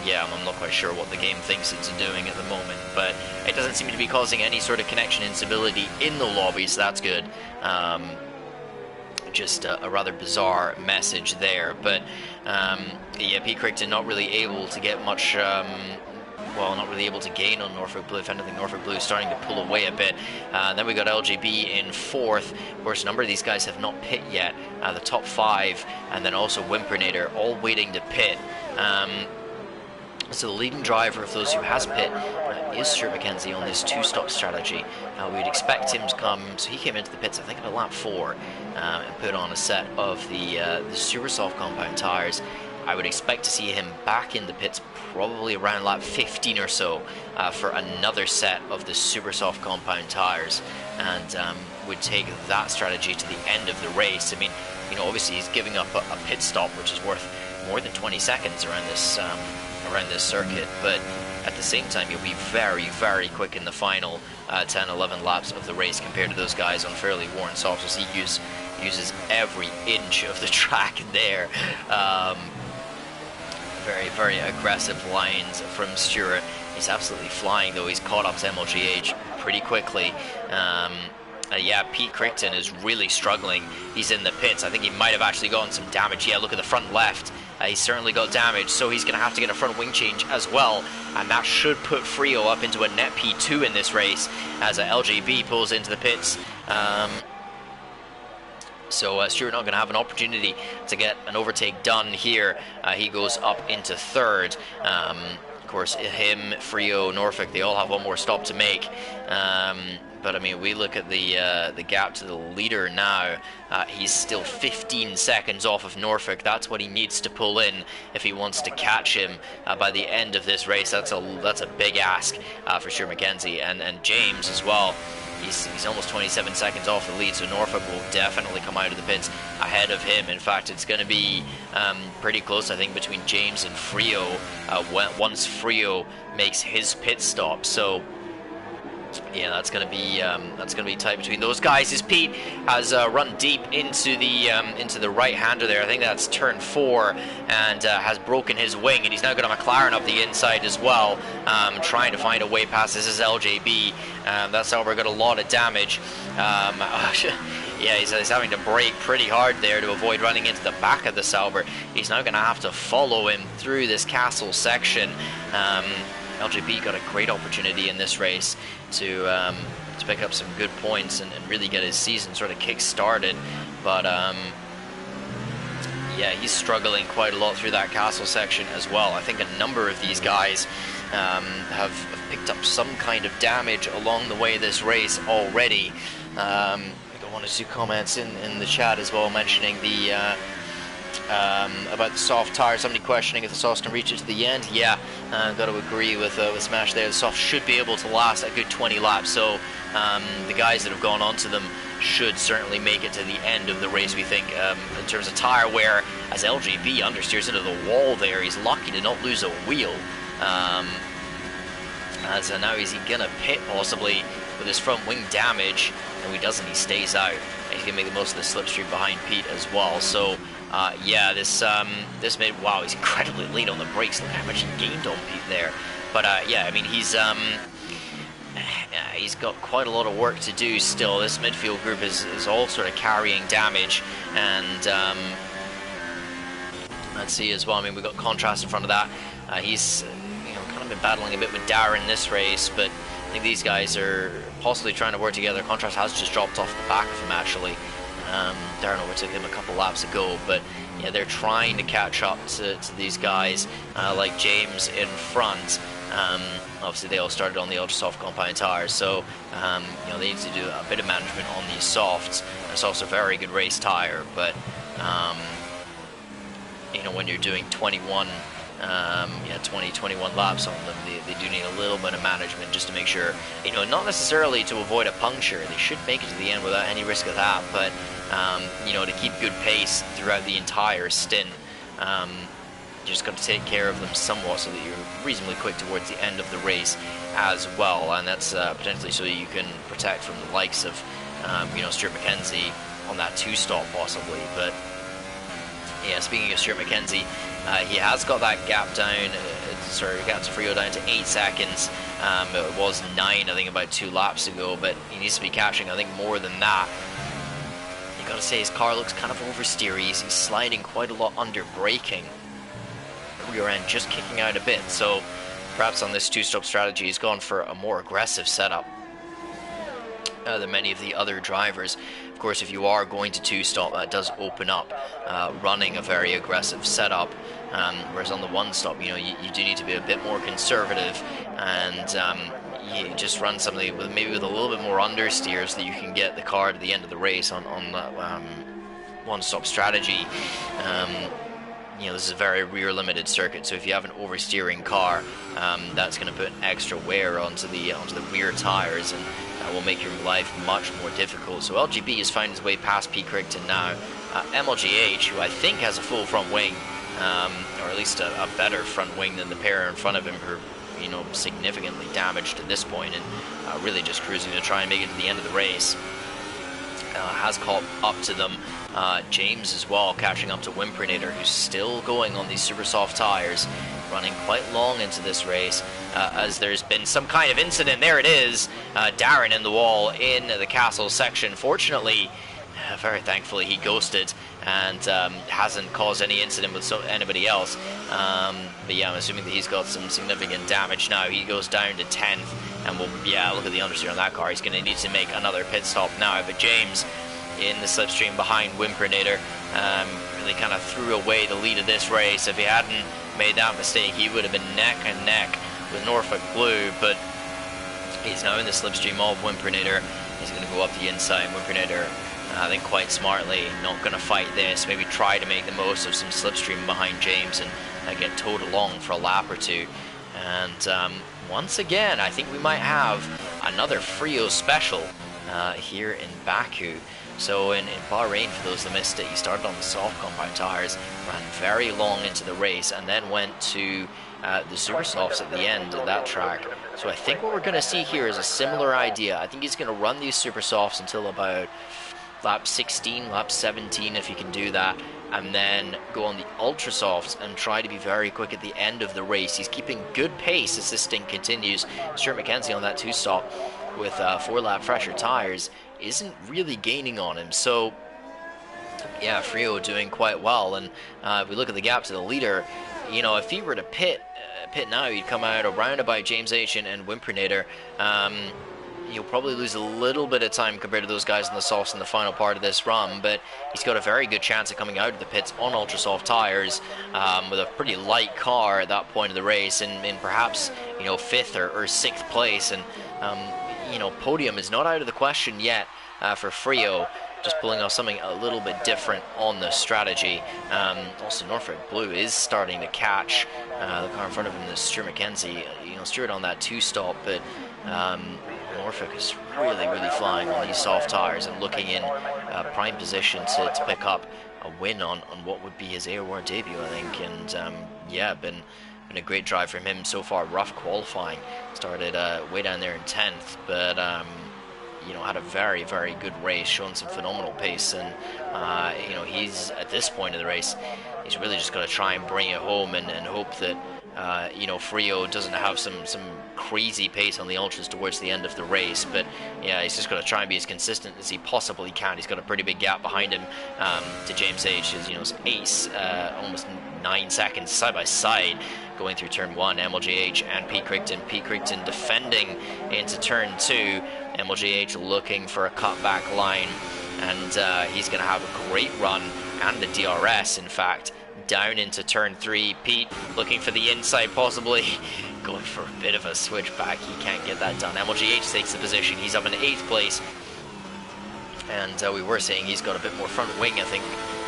yeah, I'm not quite sure what the game thinks it's doing at the moment, but it doesn't seem to be causing any sort of connection instability in the lobby, so that's good. Just a rather bizarre message there, but yeah, Pete Crichton not really able to get much, well, not really able to gain on Norfolk Blue. If anything, Norfolk Blue is starting to pull away a bit. Then we got LGB in fourth. Of course, a number of these guys have not pit yet. The top 5, and then also Wimpernator, all waiting to pit. So the leading driver of those who has pit is Stuart McKenzie on this two-stop strategy. We'd expect him to come, so he came into the pits I think at lap 4 and put on a set of the super soft compound tires. I would expect to see him back in the pits probably around lap 15 or so for another set of the super soft compound tires, and would take that strategy to the end of the race. I mean, you know, obviously he's giving up a pit stop, which is worth more than 20 seconds around this circuit, but at the same time you'll be very, very quick in the final 10-11 laps of the race compared to those guys on fairly worn softs. He uses every inch of the track there. Very, very aggressive lines from Stuart. He's absolutely flying, though. He's caught up to MLGH pretty quickly. Yeah, Pete Crichton is really struggling. He's in the pits. I think he might have actually gotten some damage. Yeah, look at the front left. He's certainly got damage, so he's going to have to get a front wing change as well, and that should put Frio up into a net P2 in this race as LGB pulls into the pits. So Stuart not going to have an opportunity to get an overtake done here. He goes up into third. Of course, him, Frio, Norfolk, they all have one more stop to make. But I mean, we look at the gap to the leader now. He's still 15 seconds off of Norfolk. That's what he needs to pull in if he wants to catch him by the end of this race. That's a big ask for Stuart McKenzie, and James as well. He's almost 27 seconds off the lead, so Norfolk will definitely come out of the pits ahead of him. In fact, it's going to be pretty close, I think, between James and Frio once Frio makes his pit stop. So yeah, that's going to be tight between those guys. As Pete has run deep into the right-hander there. I think that's turn 4, and has broken his wing, and he's now got a McLaren up the inside as well, trying to find a way past. This is LJB. That's how we're got a lot of damage. Yeah, he's having to brake pretty hard there to avoid running into the back of the Sauber. He's now going to have to follow him through this castle section. LGB got a great opportunity in this race to pick up some good points and really get his season sort of kick-started, but yeah, he's struggling quite a lot through that castle section as well. I think a number of these guys have picked up some kind of damage along the way this race already. I got one or two comments in the chat as well mentioning the about the soft tire. Somebody questioning if the softs can reach it to the end. Yeah, got to agree with Smash there. The softs should be able to last a good 20 laps. So the guys that have gone onto them should certainly make it to the end of the race, we think. In terms of tire wear, as LGB understeers into the wall there, he's lucky to not lose a wheel. As now is he gonna pit possibly with his front wing damage? No, he doesn't. He stays out. He's gonna make the most of the slipstream behind Pete as well. So yeah, this made, wow, he's incredibly lean on the brakes. Look how much he gained on Pete there. But yeah, I mean, he's got quite a lot of work to do still. This midfield group is all sort of carrying damage, and let's see as well. I mean, we've got Contrast in front of that. He's kind of been battling a bit with Darren this race, but I think these guys are possibly trying to work together. Contrast has just dropped off the back of him actually. Darren overtook him a couple laps ago, but yeah, they're trying to catch up to these guys like James in front. Obviously they all started on the ultra soft compound tires, so they need to do a bit of management on these softs. It's also a very good race tire, but when you're doing 21 laps on them, they do need a little bit of management just to make sure, not necessarily to avoid a puncture. They should make it to the end without any risk of that, but to keep good pace throughout the entire stint. You just got to take care of them somewhat so that you're reasonably quick towards the end of the race as well, and that's potentially so you can protect from the likes of Stuart McKenzie on that 2-stop possibly. But yeah, speaking of Stuart McKenzie, he has got that gap down, gap to Frio down to 8 seconds. It was 9, I think, about 2 laps ago, but he needs to be catching, I think, more than that. You got to say his car looks kind of oversteery. He's sliding quite a lot under braking. Rear end just kicking out a bit, so perhaps on this 2-stop strategy he's gone for a more aggressive setup than many of the other drivers. Of course, if you are going to 2-stop, that does open up running a very aggressive setup, whereas on the 1-stop, you do need to be a bit more conservative, and you just run something with maybe with a little bit more understeer so that you can get the car to the end of the race on that 1-stop strategy. This is a very rear limited circuit, so if you have an oversteering car, that's going to put extra wear onto the rear tires, and will make your life much more difficult. So LGB has found his way past Pete Crichton now. MLGH, who I think has a full front wing, or at least a better front wing than the pair in front of him, who are significantly damaged at this point, and really just cruising to try and make it to the end of the race. Has caught up to them. James as well, catching up to Wimpernator, who's still going on these super soft tires, running quite long into this race, as there's been some kind of incident. There it is, Darren in the wall in the castle section. Fortunately, very thankfully, he ghosted and hasn't caused any incident with anybody else. But yeah, I'm assuming that he's got some significant damage now. He goes down to 10th, and look at the understeer on that car. He's going to need to make another pit stop now. But James in the slipstream behind Wimpernator really kind of threw away the lead of this race. If he hadn't made that mistake, he would have been neck and neck with Norfolk Blue, but he's now in the slipstream of Wimpernator. He's going to go up the inside. Wimpernator, I think quite smartly, not going to fight this, maybe try to make the most of some slipstream behind James and get towed along for a lap or two. And once again, I think we might have another Frio special here in Baku. So in Bahrain, for those that missed it, he started on the soft compound tires, ran very long into the race, and then went to the super softs at the end of that track. So I think what we're going to see here is a similar idea. I think he's going to run these super softs until about lap 16, lap 17, if he can do that, and then go on the ultra softs and try to be very quick at the end of the race. He's keeping good pace as this stint continues. Stuart McKenzie on that 2-stop with 4-lap fresher tires isn't really gaining on him. So yeah, Frio doing quite well. And if we look at the gap to the leader, if he were to pit now, he'd come out around about James H and Wimpernator. He'll probably lose a little bit of time compared to those guys in the softs in the final part of this run, but he's got a very good chance of coming out of the pits on ultra soft tires with a pretty light car at that point of the race, in perhaps 5th or 6th place. And podium is not out of the question yet for Frio. just pulling off something a little bit different on the strategy. Also, Norfolk Blue is starting to catch the car in front of him, the Stuart Mackenzie. You know, Stuart on that 2-stop, but Norfolk is really, really flying on these soft tires and looking in prime position to pick up a win on what would be his AOR debut, I think. And yeah, been a great drive from him so far. Rough qualifying, started way down there in 10th, but you know, had a very, very good race, showing some phenomenal pace. And you know, he's at this point in the race, he's really just got to try and bring it home and hope that you know, Frio doesn't have some crazy pace on the ultras towards the end of the race. But yeah, he's just got to try and be as consistent as he possibly can. He's got a pretty big gap behind him to James H. Is, you know, ace, almost 9 seconds side by side going through turn 1. MLJH and Pete Crichton. Pete Crichton defending into turn 2. MLJH looking for a cutback line, and he's going to have a great run, and the DRS, in fact, down into turn 3. Pete looking for the inside, possibly going for a bit of a switchback. He can't get that done. MLGH takes the position. He's up in 8th place, and we were saying he's got a bit more front wing, I think,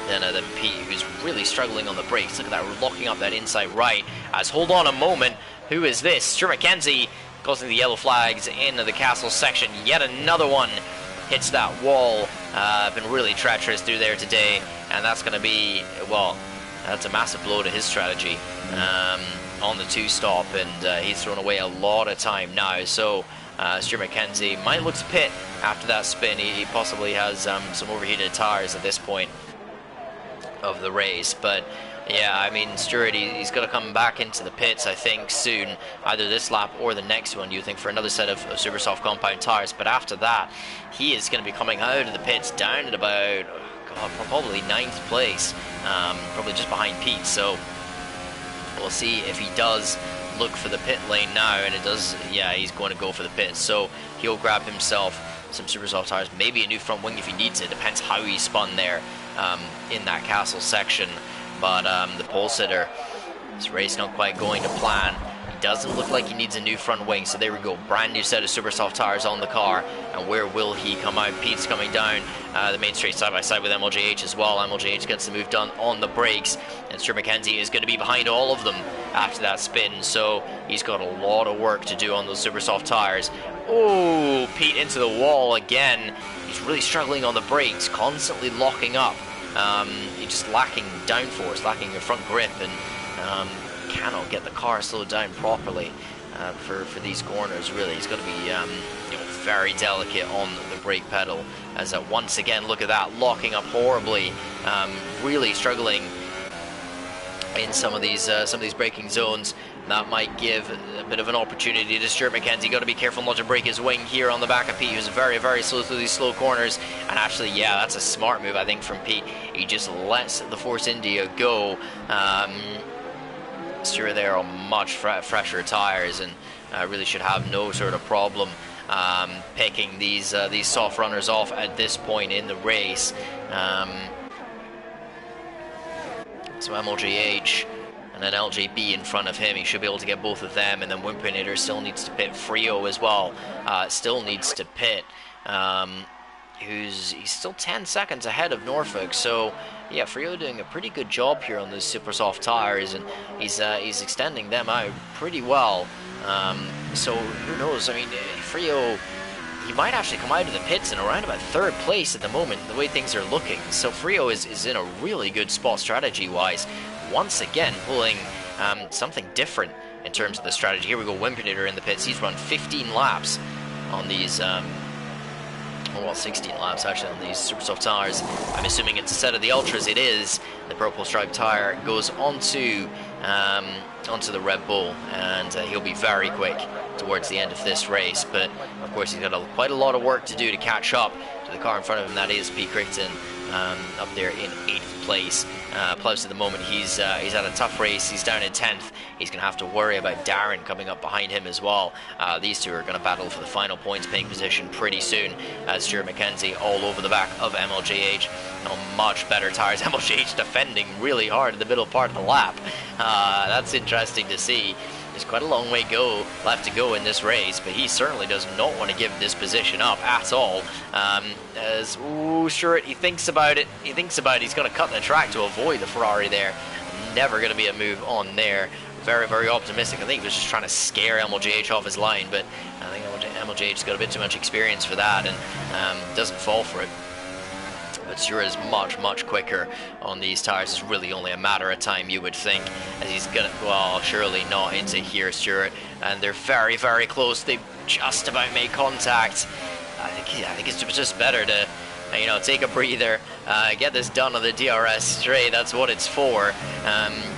than Pete, who's really struggling on the brakes. Look at that, we're locking up that inside right. As hold on a moment, who is this? Stuart Mackenzie causing the yellow flags in the castle section. Yet another one hits that wall. Been really treacherous through there today, and that's going to be, well, that's a massive blow to his strategy on the 2-stop, and he's thrown away a lot of time now. So Stuart Mackenzie might look to pit after that spin. He possibly has some overheated tires at this point of the race. But yeah, I mean, Stuart, he's got to come back into the pits, I think, soon, either this lap or the next one, you think, for another set of super soft compound tires. But after that, he is going to be coming out of the pits down at about, probably 9th place, probably just behind Pete. So we'll see if he does look for the pit lane now, and it does. Yeah, he's going to go for the pits, so he'll grab himself some super soft tires, maybe a new front wing if he needs it. Depends how he spun there in that castle section. But the pole sitter, this race not quite going to plan. Doesn't look like he needs a new front wing, so there we go, brand new set of super soft tires on the car. And where will he come out? Pete's coming down the main straight side by side with MLJH as well. MLJH gets the move done on the brakes, and Stuart Mackenzie is going to be behind all of them after that spin, so he's got a lot of work to do on those super soft tires. Oh, Pete into the wall again. He's really struggling on the brakes, constantly locking up. He's just lacking downforce, lacking a front grip, and cannot get the car slowed down properly for these corners. Really, he's got to be you know, very delicate on the brake pedal. As once again, look at that, locking up horribly, really struggling in some of these braking zones. That might give a bit of an opportunity to Stuart Mackenzie. Got to be careful not to break his wing here on the back of Pete, who's very, very slow through these slow corners. And actually, yeah, that's a smart move, I think, from Pete. He just lets the Force India go. Stuart there on much fresher tires, and really should have no sort of problem picking these soft runners off at this point in the race. So MLJH and then LJB in front of him. He should be able to get both of them, and then Wimpinator still needs to pit. Frio as well still needs to pit. He's still 10 seconds ahead of Norfolk, so yeah, Frio doing a pretty good job here on those super soft tires, and he's extending them out pretty well. So who knows? I mean, Frio, he might actually come out of the pits in around about 3rd place at the moment, the way things are looking. So Frio is in a really good spot strategy-wise. Once again, pulling something different in terms of the strategy. Here we go, Wimpinator in the pits. He's run 15 laps on these. Well, 16 laps actually on these super soft tires. I'm assuming it's a set of the Ultras. It is. The purple striped tire goes onto the Red Bull, and he'll be very quick towards the end of this race. But of course, he's got quite a lot of work to do to catch up to the car in front of him. That is Pete Crichton, up there in 8th place. Plus, at the moment, he's had a tough race. He's down in 10th. He's going to have to worry about Darren coming up behind him as well. These two are going to battle for the final points paying position pretty soon. Stuart Mackenzie all over the back of MLJH on much better tires. MLJH defending really hard in the middle part of the lap. That's interesting to see. There's quite a long way left to go in this race, but he certainly does not want to give this position up at all. Sure, he thinks about it. He's going to cut the track to avoid the Ferrari there. Never going to be a move on there. Very, very optimistic. I think he was just trying to scare MLJH off his line, but I think MLJH's got a bit too much experience for that and doesn't fall for it. But Stewart is much, much quicker on these tires. It's really only a matter of time, you would think, as he's gonna, well, surely not into here, Stewart. And they're very, very close. They just about made contact. I think it's just better to, you know, take a breather, get this done on the DRS straight. That's what it's for,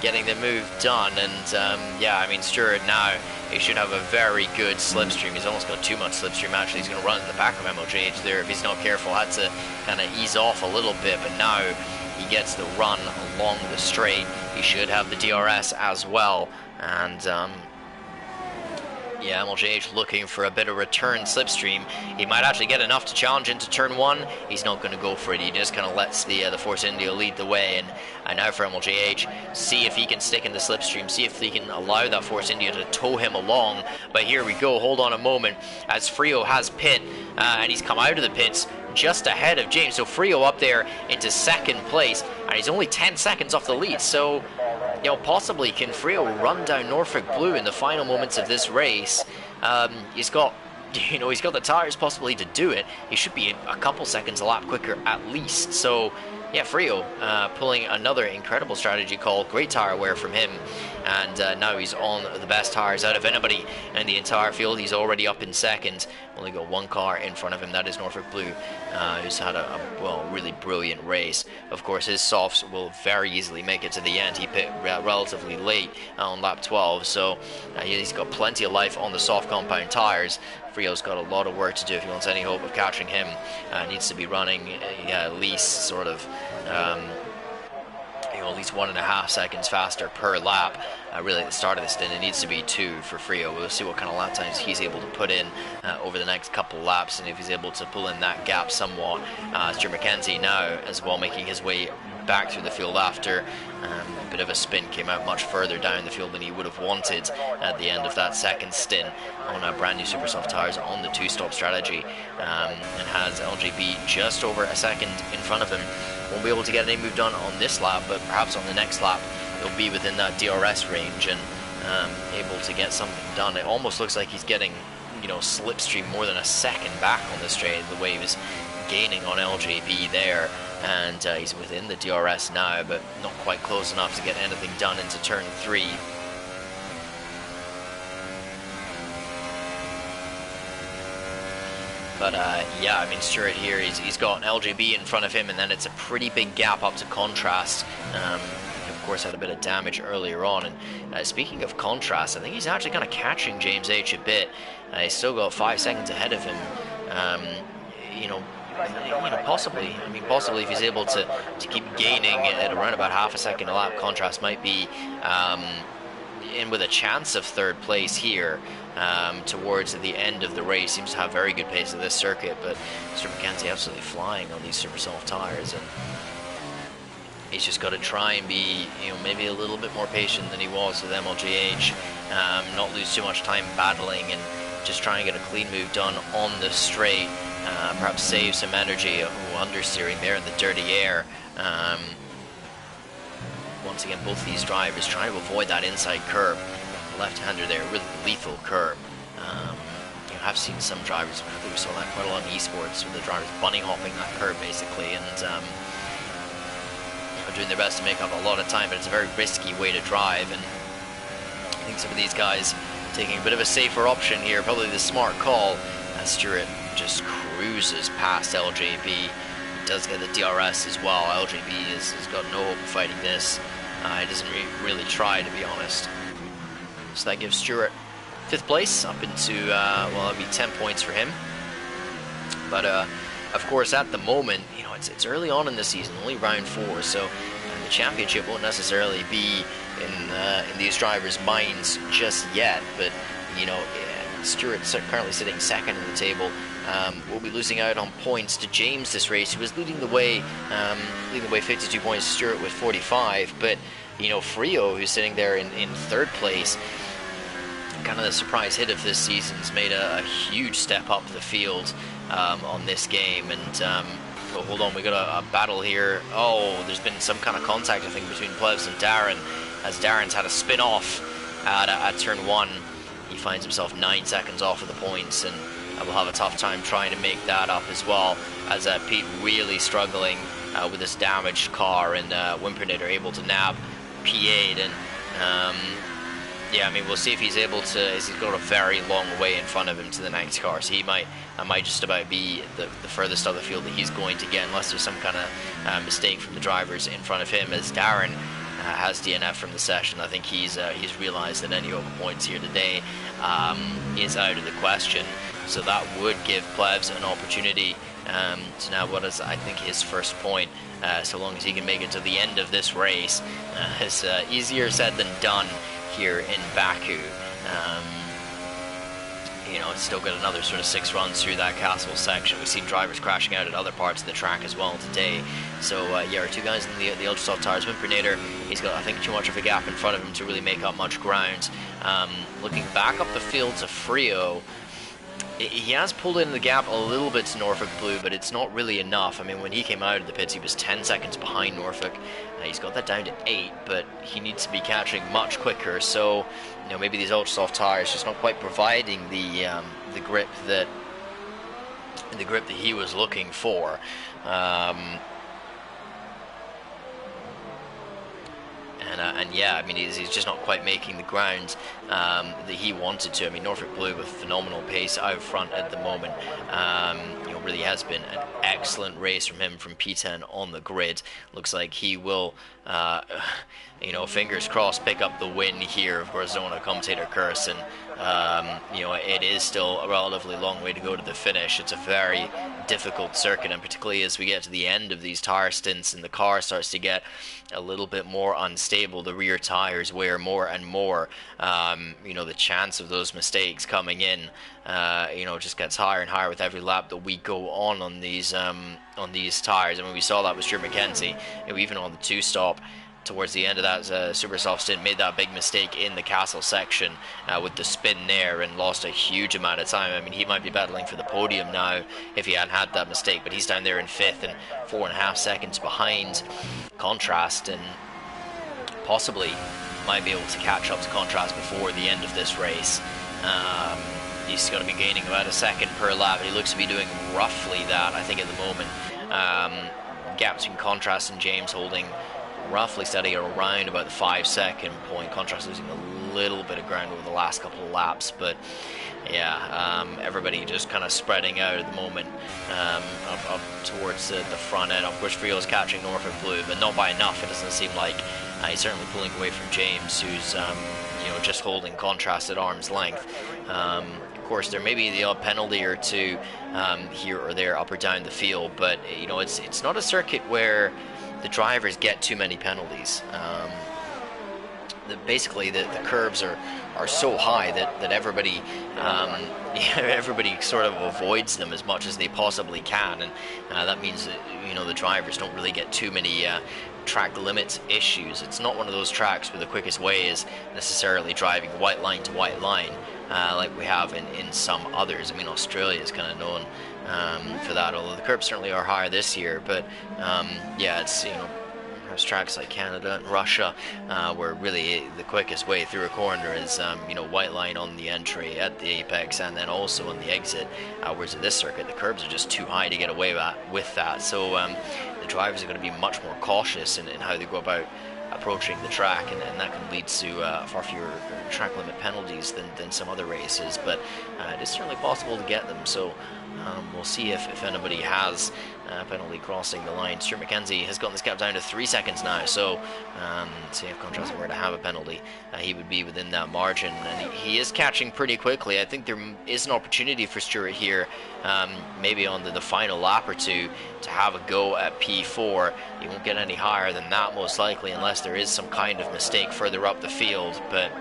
getting the move done. And yeah, I mean, Stewart now, he should have a very good slipstream. He's almost got too much slipstream, actually. He's going to run at the back of MLJH there if he's not careful. Had to kind of ease off a little bit, but now he gets the run along the straight. He should have the DRS as well. And yeah, MLJH looking for a bit of return slipstream. He might actually get enough to challenge into turn 1. He's not going to go for it. He just kind of lets the Force India lead the way. And now for MLJH, see if he can stick in the slipstream. See if he can allow that Force India to tow him along. But here we go. Hold on a moment. As Frio has pit, and he's come out of the pits just ahead of James. So Frio up there into second place, and he's only 10 seconds off the lead. So, you know, possibly can Frio run down Norfolk Blue in the final moments of this race? He's got, you know, he's got the tires possibly to do it. He should be a couple seconds a lap quicker at least. So yeah, Frio pulling another incredible strategy call. Great tire wear from him, and now he's on the best tires out of anybody in the entire field. He's already up in second. Only got one car in front of him. That is Norfolk Blue, who's had a well, really brilliant race. Of course, his softs will very easily make it to the end. He pit relatively late on lap 12, so he's got plenty of life on the soft compound tires. Frio's got a lot of work to do if he wants any hope of catching him. Needs to be running at least sort of you know, at least 1.5 seconds faster per lap. Really at the start of this stint, it needs to be 2 for Frio. We'll see what kind of lap times he's able to put in over the next couple of laps, and if he's able to pull in that gap somewhat. Stuart McKenzie now as well making his way back through the field after a bit of a spin. Came out much further down the field than he would have wanted at the end of that second stint on brand new super soft tires on the 2-stop strategy, and has LJB just over a second in front of him. Won't be able to get any move done on this lap, but perhaps on the next lap he'll be within that DRS range and able to get something done. It almost looks like he's getting, you know, slipstream more than a second back on the straight, the way he was gaining on LJB there. And he's within the DRS now, but not quite close enough to get anything done into turn 3. But yeah, I mean, Stewart here, he's got an LJB in front of him, and then it's a pretty big gap up to Contrast. Of course, had a bit of damage earlier on. And speaking of Contrast, I think he's actually kind of catching James H a bit. He's still got 5 seconds ahead of him. You know, possibly. I mean, possibly if he's able to keep gaining at around about half a second a lap, Contrast might be in with a chance of third place here towards the end of the race. Seems to have very good pace at this circuit, but Mr. McKenzie absolutely flying on these super soft tires, and he's just got to try and be, you know, maybe a little bit more patient than he was with MLJH, not lose too much time battling, and just try and get a clean move done on the straight. Perhaps save some energy. Understeering there in the dirty air. Once again, both these drivers trying to avoid that inside curb. Left-hander there, really lethal curb. You know, I've seen some drivers, I think we saw that quite a lot in esports, with the drivers bunny hopping that curb basically, and you know, doing their best to make up a lot of time, but it's a very risky way to drive, and I think some of these guys taking a bit of a safer option here, probably the smart call, as Stewart just cruises past LJB. He does get the DRS as well. LJB has got no hope of fighting this. He doesn't really try, to be honest. So that gives Stewart 5th place, up into, well, that'll be 10 points for him. But, of course, at the moment, you know, it's early on in the season, only round 4, so the championship won't necessarily be in these drivers' minds just yet. But, you know, Stewart's currently sitting second in the table. Will be losing out on points to James this race, who was leading the way 52 points. Stewart with 45, but you know, Frio, who's sitting there in 3rd place, kind of the surprise hit of this season's made a huge step up the field on this game. And oh, hold on, we got a battle here. Oh, there's been some kind of contact, I think, between Plebs and Darren, as Darren's had a spin off at turn 1. He finds himself 9 seconds off of the points, and will have a tough time trying to make that up as well, as Pete really struggling with this damaged car, and Whimpernator able to nab P8. And yeah, I mean, we'll see if he's able to, as he's got a very long way in front of him to the next car, so that might just about be the furthest of the field that he's going to get, unless there's some kind of mistake from the drivers in front of him, as Darren has DNF from the session. I think he's realised that any over points here today is out of the question, so that would give Plebs an opportunity to now what is, I think, his first point, so long as he can make it to the end of this race. It's easier said than done here in Baku. You know, it's still got another sort of 6 runs through that castle section. We've seen drivers crashing out at other parts of the track as well today. So yeah, our two guys in the ultra soft tires. Whimpernator, he's got, I think, too much of a gap in front of him to really make up much ground. Looking back up the field to Frio, he has pulled in the gap a little bit to Norfolk Blue, but it's not really enough. I mean, when he came out of the pits, he was 10 seconds behind Norfolk. He's got that down to 8, but he needs to be catching much quicker. So, you know, maybe these ultra soft tires just not quite providing the grip that he was looking for. And yeah, I mean, he's just not quite making the ground that he wanted to. I mean, Norfolk Blue with phenomenal pace out front at the moment. You know, really has been an excellent race from him, from P10 on the grid. Looks like he will, you know, fingers crossed, pick up the win here. Of course, I don't want to commentator curse, and you know, it is still a relatively long way to go to the finish. It's a very difficult circuit, and particularly as we get to the end of these tire stints and the car starts to get a little bit more unstable, the rear tires wear more and more, you know, the chance of those mistakes coming in, you know, just gets higher and higher with every lap that we go on these tires. I mean, we saw that with Stuart McKenzie, you know, even on the 2-stop. Towards the end of that super soft stint, made that big mistake in the castle section with the spin there, and lost a huge amount of time. I mean, he might be battling for the podium now if he hadn't had that mistake, but he's down there in 5th and 4.5 seconds behind Contrast, and possibly might be able to catch up to Contrast before the end of this race. He's going to be gaining about a second per lap. He looks to be doing roughly that, I think, at the moment. Gap between Contrast and James holding roughly steady around about the 5-second point. Contrast losing a little bit of ground over the last couple of laps, but yeah, everybody just kind of spreading out at the moment, up towards the front end. Of course, Frio's catching Norfolk Blue, but not by enough. It doesn't seem like. He's certainly pulling away from James, who's you know, just holding Contrast at arm's length. Of course, there may be the odd penalty or two here or there, up or down the field, but you know, it's not a circuit where the drivers get too many penalties. Basically, the curves are so high that everybody everybody sort of avoids them as much as they possibly can, and that means that, you know, the drivers don't really get too many track limits issues. It's not one of those tracks where the quickest way is necessarily driving white line to white line, like we have in some others. I mean, Australia is kind of known for that, although the curbs certainly are higher this year. But yeah, it's, you know, perhaps tracks like Canada and Russia, where really the quickest way through a corner is you know, white line on the entry at the apex and then also on the exit. Whereas at this circuit, the curbs are just too high to get away with that. So the drivers are going to be much more cautious in how they go about approaching the track, and that can lead to far fewer track limit penalties than some other races, but it is certainly possible to get them. So we'll see if anybody has a penalty crossing the line. Stuart McKenzie has gotten this gap down to 3 seconds now, so see if Contrast were to have a penalty, he would be within that margin, and he is catching pretty quickly. I think there is an opportunity for Stuart here, maybe on the final lap or two, to have a go at P4. He won't get any higher than that, most likely, unless there is some kind of mistake further up the field, but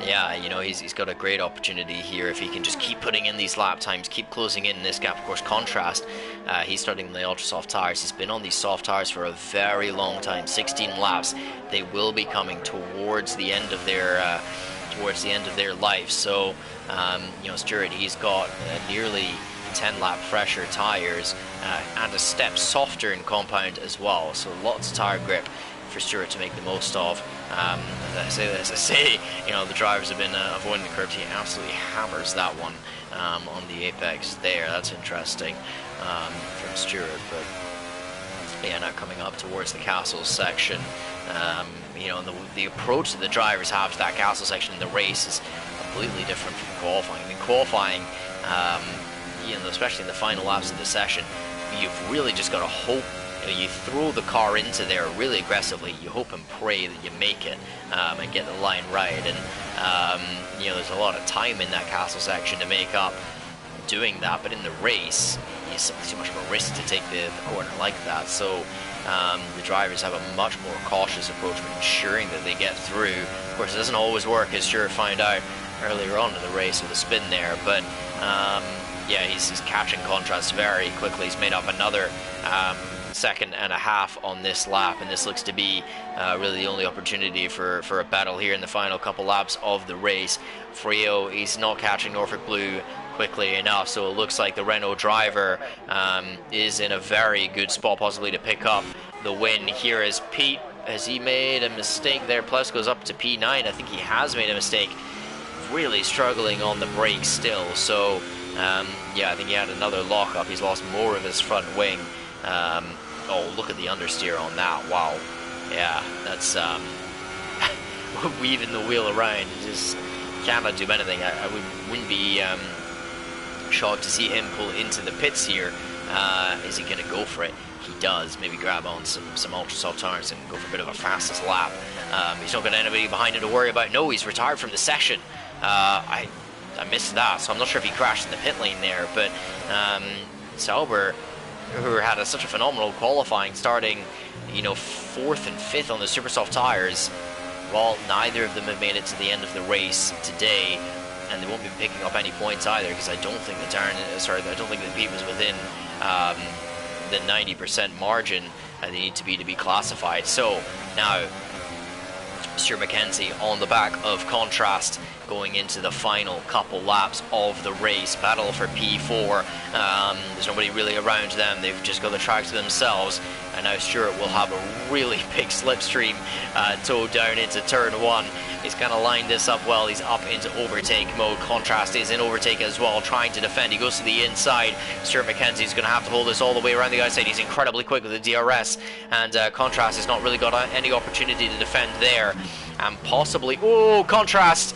Yeah, you know, he's got a great opportunity here if he can just keep putting in these lap times, keep closing in this gap. Of course, contrast, he's starting on the ultra soft tires. He's been on these soft tires for a very long time, 16 laps. They will be coming towards the end of their life. So, you know, Stewart, he's got nearly 10 lap fresher tires and a step softer in compound as well. So lots of tire grip for Stewart to make the most of. As I say, you know, the drivers have been avoiding the curves. He absolutely hammers that one on the apex there. That's interesting from Stewart. But yeah, now coming up towards the castle section, you know, the approach that the drivers have to that castle section in the race is completely different from qualifying. I mean, qualifying, you know, especially in the final laps of the session, you've really just got to hope. You throw the car into there really aggressively. You hope and pray that you make it and get the line right. And you know, there's a lot of time in that castle section to make up doing that. But in the race, it's simply too much of a risk to take the corner like that. So the drivers have a much more cautious approach when ensuring that they get through. Of course, it doesn't always work, as Stewart found out earlier on in the race with a spin there. But yeah, he's catching contrast very quickly. He's made up another second and a half on this lap, and this looks to be really the only opportunity for a battle here in the final couple laps of the race. Frio, he's not catching Norfolk Blue quickly enough, so it looks like the Renault driver is in a very good spot possibly to pick up the win. Here is Pete. Has he made a mistake there? Plus goes up to P9. I think he has made a mistake. Really struggling on the brakes still, so yeah, I think he had another lockup. He's lost more of his front wing. Oh, look at the understeer on that. Wow. Yeah, that's weaving the wheel around. He just cannot do anything. I wouldn't be shocked to see him pull into the pits here. Is he going to go for it? He does. Maybe grab on some ultra soft tires and go for a bit of a fastest lap. He's not got anybody behind him to worry about. No, he's retired from the session. I missed that, so I'm not sure if he crashed in the pit lane there. But Sauber, who had such a phenomenal qualifying, starting, you know, 4th and 5th on the super soft tires, well, neither of them have made it to the end of the race today, and they won't be picking up any points either, because I don't think that I don't think that Pete was within the 90% margin they need to be classified. So now Stuart Mackenzie on the back of contrast going into the final couple laps of the race. Battle for P4. There's nobody really around them. They've just got the track to themselves. And now Stuart will have a really big slipstream towed down into turn 1. He's kind of lined this up well. He's up into overtake mode. Contrast is in overtake as well, trying to defend. He goes to the inside. Stuart Mackenzie is going to have to hold this all the way around the outside. He's incredibly quick with the DRS. And Contrast has not really got any opportunity to defend there. And possibly... Oh, Contrast!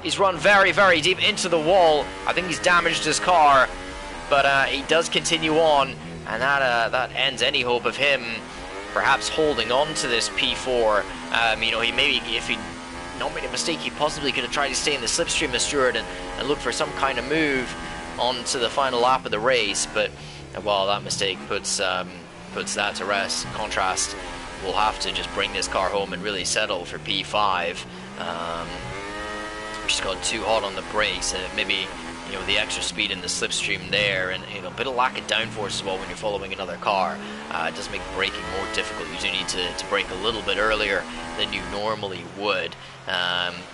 He's run very, very deep into the wall. I think he's damaged his car, but he does continue on, and that ends any hope of him perhaps holding on to this P4. You know, he maybe, if he not made a mistake, he possibly could have tried to stay in the slipstream of Stewart and look for some kind of move onto the final lap of the race. But well, that mistake puts that to rest. Contrast will have to just bring this car home and really settle for P5. Just got too hot on the brakes, and maybe, you know, the extra speed in the slipstream there, and, you know, a bit of lack of downforce as well when you're following another car. It does make braking more difficult. You do need to brake a little bit earlier than you normally would.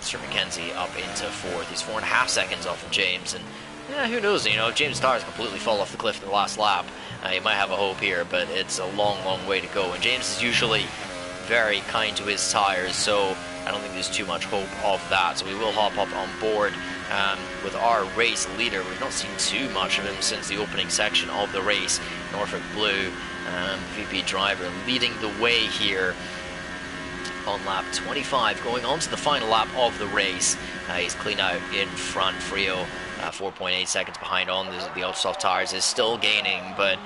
Sir Mackenzie up into 4th. He's 4.5 seconds off of James, and yeah, who knows? You know, if James' tires completely fall off the cliff in the last lap, he might have a hope here, but it's a long, long way to go. And James is usually very kind to his tires, so I don't think there's too much hope of that. So we will hop up on board with our race leader. We've not seen too much of him since the opening section of the race. Norfolk Blue, VP driver, leading the way here on lap 25, going on to the final lap of the race. He's clean out in front. Frio 4.8 seconds behind on the ultra soft tires, is still gaining, but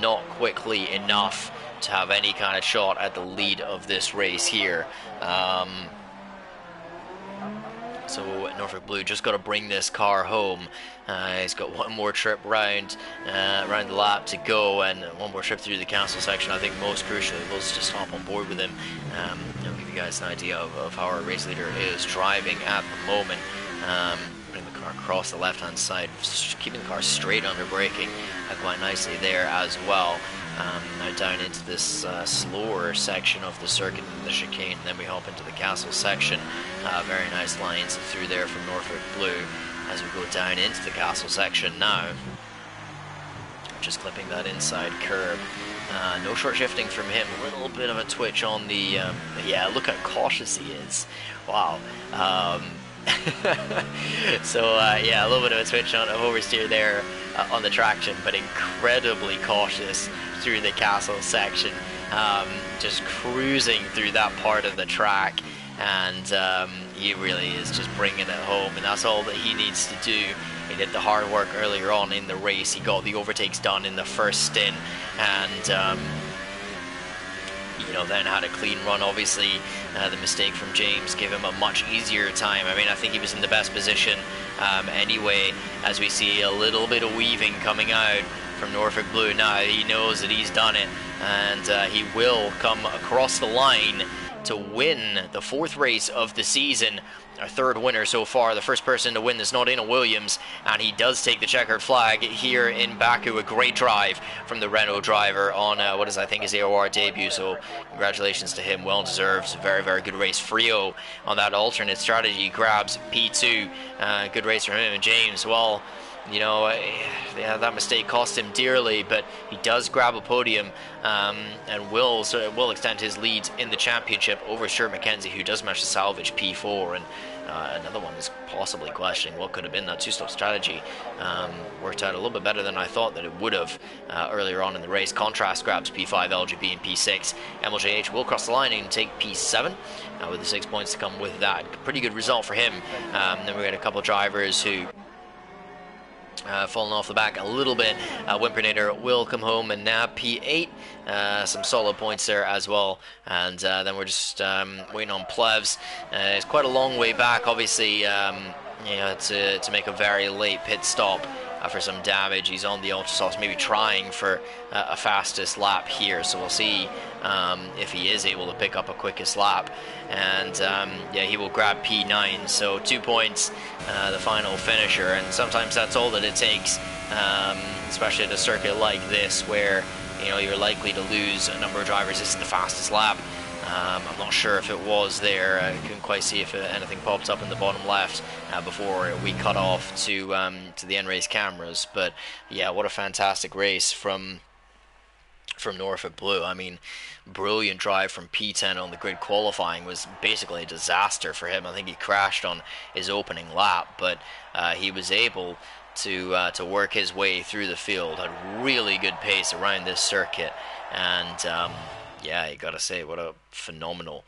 not quickly enough to have any kind of shot at the lead of this race here. So Norfolk Blue just got to bring this car home. He's got one more trip round the lap to go, and one more trip through the castle section. I think most crucially, we'll just hop on board with him. you guys an idea of how our race leader is driving at the moment. Putting the car across the left-hand side, keeping the car straight under braking quite nicely there as well. Now down into this slower section of the circuit in the chicane, and then we hop into the castle section. Very nice lines through there from Norfolk Blue as we go down into the castle section now. Just clipping that inside curb. No short shifting from him. A little bit of a twitch on the... yeah, look how cautious he is. Wow. So, yeah, a little bit of a twitch on oversteer there on the traction, but incredibly cautious through the castle section. Just cruising through that part of the track. And he really is just bringing it home. And that's all that he needs to do. He did the hard work earlier on in the race. He got the overtakes done in the first stint, and you know, then had a clean run. Obviously, the mistake from James gave him a much easier time. I mean, I think he was in the best position anyway, as we see a little bit of weaving coming out from Norfolk Blue. Now he knows that he's done it, and he will come across the line to win the 4th race of the season. Our 3rd winner so far, the first person to win this not in a Williams, and he does take the checkered flag here in Baku. A great drive from the Renault driver on what is, I think, his AOR debut, so congratulations to him, well deserved. Very, very good race. Frio on that alternate strategy grabs P2. Good race from him. And James, well, you know, yeah, that mistake cost him dearly, but he does grab a podium and will extend his lead in the championship over Stuart McKenzie, who does manage to salvage P4. And another one is possibly questioning what could have been that 2-stop strategy. Worked out a little bit better than I thought that it would have earlier on in the race. Contrast grabs P5, LGB, and P6. MLJH will cross the line and take P7 with the 6 points to come with that. Pretty good result for him. Then we got a couple drivers who falling off the back a little bit. Whimpernator will come home and nab P8. Some solid points there as well. And then we're just waiting on Plevs. It's quite a long way back, obviously, to make a very late pit stop for some damage. He's on the Ultrasofts, maybe trying for a fastest lap here. So we'll see if he is able to pick up a quickest lap. And yeah, he will grab P9. So 2 points, the final finisher. And sometimes that's all that it takes, especially at a circuit like this where, you know, you're likely to lose a number of drivers. This is the fastest lap. I'm not sure if it was there. I couldn't quite see if anything popped up in the bottom left before we cut off to the end race cameras. But yeah, what a fantastic race from Norfolk Blue. I mean, brilliant drive from P10 on the grid. Qualifying was basically a disaster for him. I think he crashed on his opening lap, but he was able to work his way through the field. Had really good pace around this circuit, and yeah, you gotta say, what a phenomenal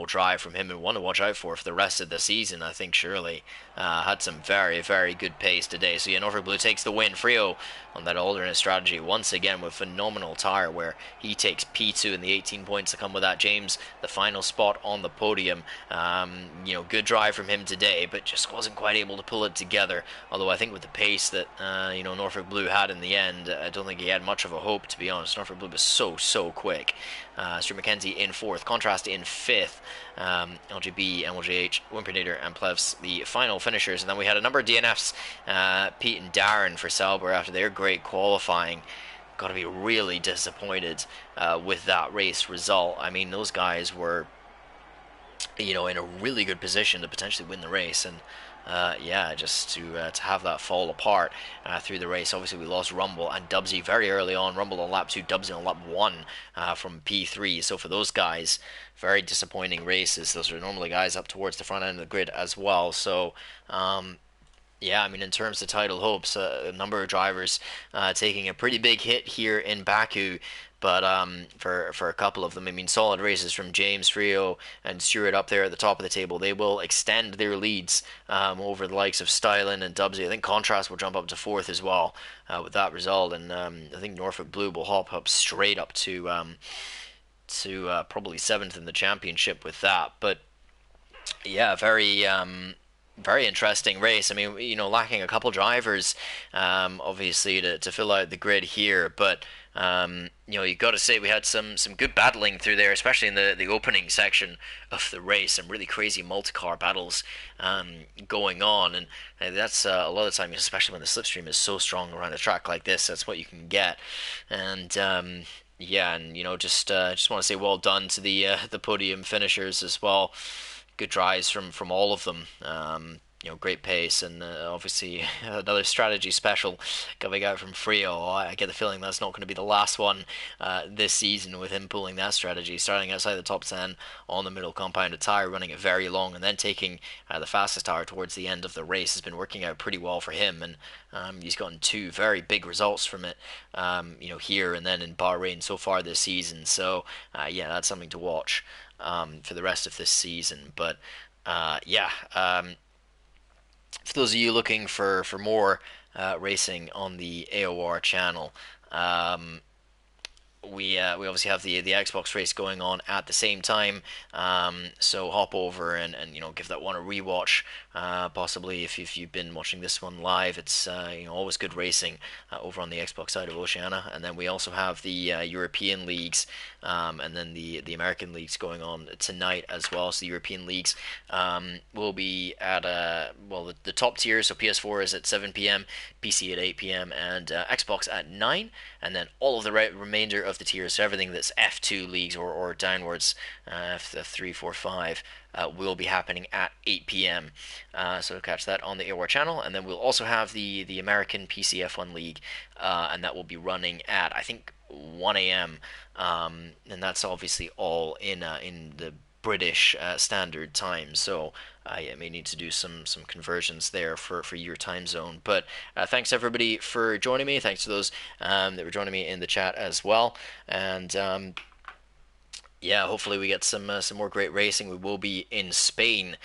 drive from him, and one to watch out for the rest of the season. I think surely had some very, very good pace today. So yeah, Norfolk Blue takes the win. Frio on that alternate strategy once again with phenomenal tire, where he takes P2 and the 18 points to come with that. James, the final spot on the podium. You know, good drive from him today, but just wasn't quite able to pull it together. Although I think with the pace that you know, Norfolk Blue had in the end, I don't think he had much of a hope, to be honest. Norfolk Blue was so quick. Stuart McKenzie in 4th, Contrast in 5th, LGB, MLJH, Whimpernator, and Plevs the final finishers. And then we had a number of DNFs, Pete and Darren for Sauber after their great qualifying. Got to be really disappointed with that race result. I mean, those guys were, you know, in a really good position to potentially win the race, and yeah, just to have that fall apart through the race. Obviously, we lost Rumble and Dubsy very early on. Rumble on lap 2, Dubsy on lap 1 from P3. So for those guys, very disappointing races. Those are normally guys up towards the front end of the grid as well. So yeah, I mean, in terms of title hopes, a number of drivers taking a pretty big hit here in Baku. But for a couple of them, I mean, solid races from James, Frio, and Stewart up there at the top of the table. They will extend their leads over the likes of Stylen and Dubsy. I think Contrast will jump up to 4th as well with that result. And I think Norfolk Blue will hop up straight up to probably 7th in the championship with that. But yeah, very Very interesting race. I mean, lacking a couple drivers, obviously to fill out the grid here, but you got to say we had some good battling through there, especially in the opening section of the race. Some really crazy multi-car battles going on, and that's a lot of the time, especially when the slipstream is so strong around a track like this. That's what you can get, and yeah, and just want to say well done to the podium finishers as well. Good drives from all of them. Great pace, and obviously another strategy special coming out from Frio. I get the feeling that's not going to be the last one this season with him pulling that strategy, starting outside the top 10 on the middle compounded tire, running it very long, and then taking the fastest tire towards the end of the race has been working out pretty well for him, and he's gotten two very big results from it, here and then in Bahrain so far this season. So yeah, that's something to watch for the rest of this season. But yeah, for those of you looking for more racing on the AOR channel, we obviously have the Xbox race going on at the same time. So hop over and give that one a rewatch. Possibly if you've been watching this one live, it's always good racing over on the Xbox side of Oceania. And then we also have the European leagues, and then the American leagues going on tonight as well. So the European leagues will be at the top tier. So PS4 is at 7 p.m., PC at 8 p.m., and Xbox at 9. And then all of the remainder of the tiers, so everything that's F2 leagues or downwards, F3, 4, 5, will be happening at 8 p.m. So catch that on the AOR channel, and then we'll also have the American PC F1 League, and that will be running at I think 1 a.m. And that's obviously all in the British standard time. So I may need to do some conversions there for your time zone. But thanks everybody for joining me. Thanks to those that were joining me in the chat as well. And yeah, hopefully we get some more great racing. We will be in Spain,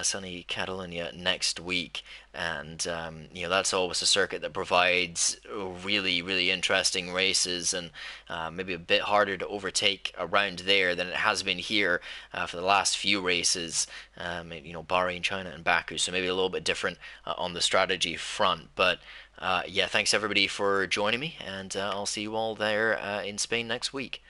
sunny Catalonia next week, and that's always a circuit that provides really really interesting races, and maybe a bit harder to overtake around there than it has been here for the last few races. Bahrain, China, and Baku, so maybe a little bit different on the strategy front, but. Yeah, thanks everybody for joining me, and I'll see you all there in Spain next week.